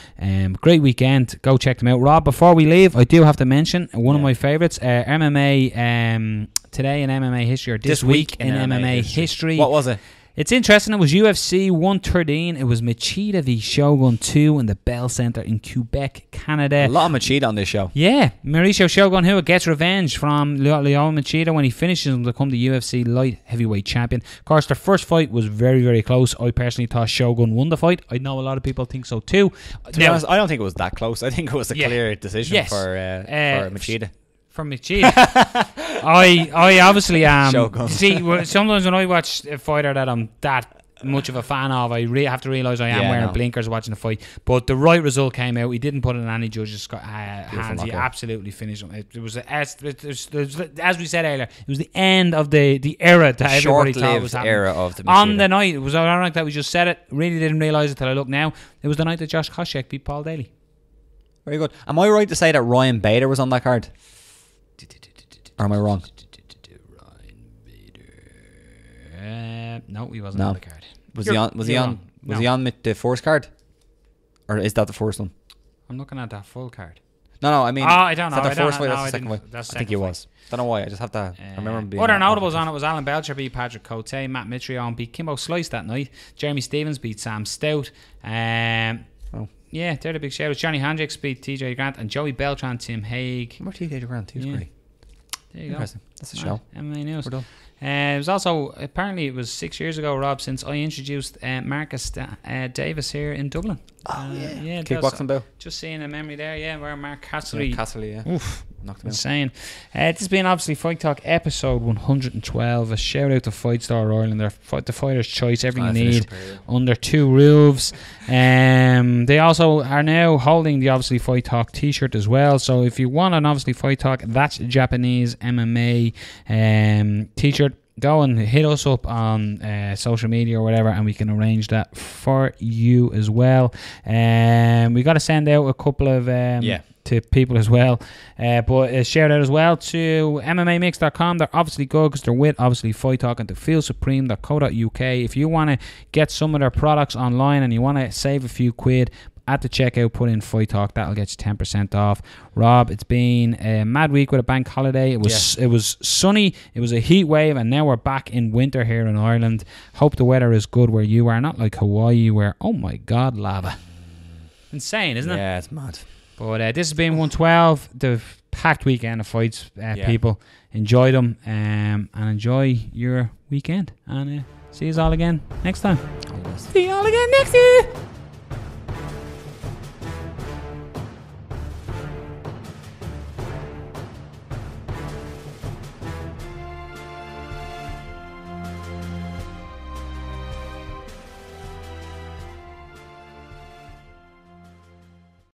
Great weekend, go check them out. Rob, before we leave, I do have to mention one of my favourites, MMA today in MMA history, or this week in MMA history. What was it? It's interesting. It was UFC 113. It was Machida v Shogun 2 in the Bell Centre in Quebec, Canada. A lot of Machida on this show. Yeah. Mauricio Shogun, who gets revenge from Leon Machida when he finishes him to become the UFC light heavyweight champion. Of course, their first fight was very, very close. I personally thought Shogun won the fight. I know a lot of people think so too. To be honest, I don't think it was that close. I think it was a clear decision for Machida. From Machida. I obviously am. See, sometimes when I watch a fighter that I'm that much of a fan of, I have to realise I am wearing blinkers watching the fight. But the right result came out. He didn't put it in any judges' hands. He absolutely finished him. It was, as we said earlier, it was the end of the era that everybody thought was happening. Era of the Machida. On the night, it was ironic that we just said it. Really didn't realise it till I look now. It was the night that Josh Koscheck beat Paul Daly. Very good. Am I right to say that Ryan Bader was on that card? Or am I wrong? No, he wasn't on the card. Was he on the first card? Or is that the first one? I'm looking at that full card. No, I mean, I don't know. Is that the first fight? That's the second fight. I think he was. Don't know why. I just have to remember him being. Other notables on it was Alan Belcher beat Patrick Cote, Matt Mitrione beat Kimbo Slice that night, Jeremy Stevens beat Sam Stout. Yeah, they're the big shoutouts. Johnny Hendricks beat TJ Grant, and Joey Beltran, Tim Hague. Remember TJ Grant? He was great. There you go. That's a show. MMA News. We're done. It was also, apparently it was 6 years ago, Rob, since I introduced Marcus Davis here in Dublin. Yeah, kickboxing bell. Just seeing a memory there, where Mark Castley. Oof. Insane. This has been obviously Fight Talk episode 112. A shout out to Fight Star Ireland. They're the fighter's choice, everything you need under 2 roofs. They also are now holding the Obviously Fight Talk t-shirt as well. So if you want an Obviously Fight Talk, that's Japanese MMA t-shirt, go and hit us up on social media or whatever, and we can arrange that for you as well. We got to send out a couple of to people as well, but a shout out as well to MMAmix.com. They're obviously good because they're with Obviously Fight Talk, and to feelsupreme.co.uk. If you want to get some of their products online and you want to save a few quid at the checkout, put in Fight Talk. That'll get you 10% off. Rob, it's been a mad week with a bank holiday. It was sunny. It was a heat wave, and now we're back in winter here in Ireland. Hope the weather is good where you are, not like Hawaii where, oh my God, lava. Insane, isn't it? Yeah, it's mad. But this has been 112, the packed weekend of fights. People, enjoy them and enjoy your weekend. And see you all again next time. All the best. See you all again next year.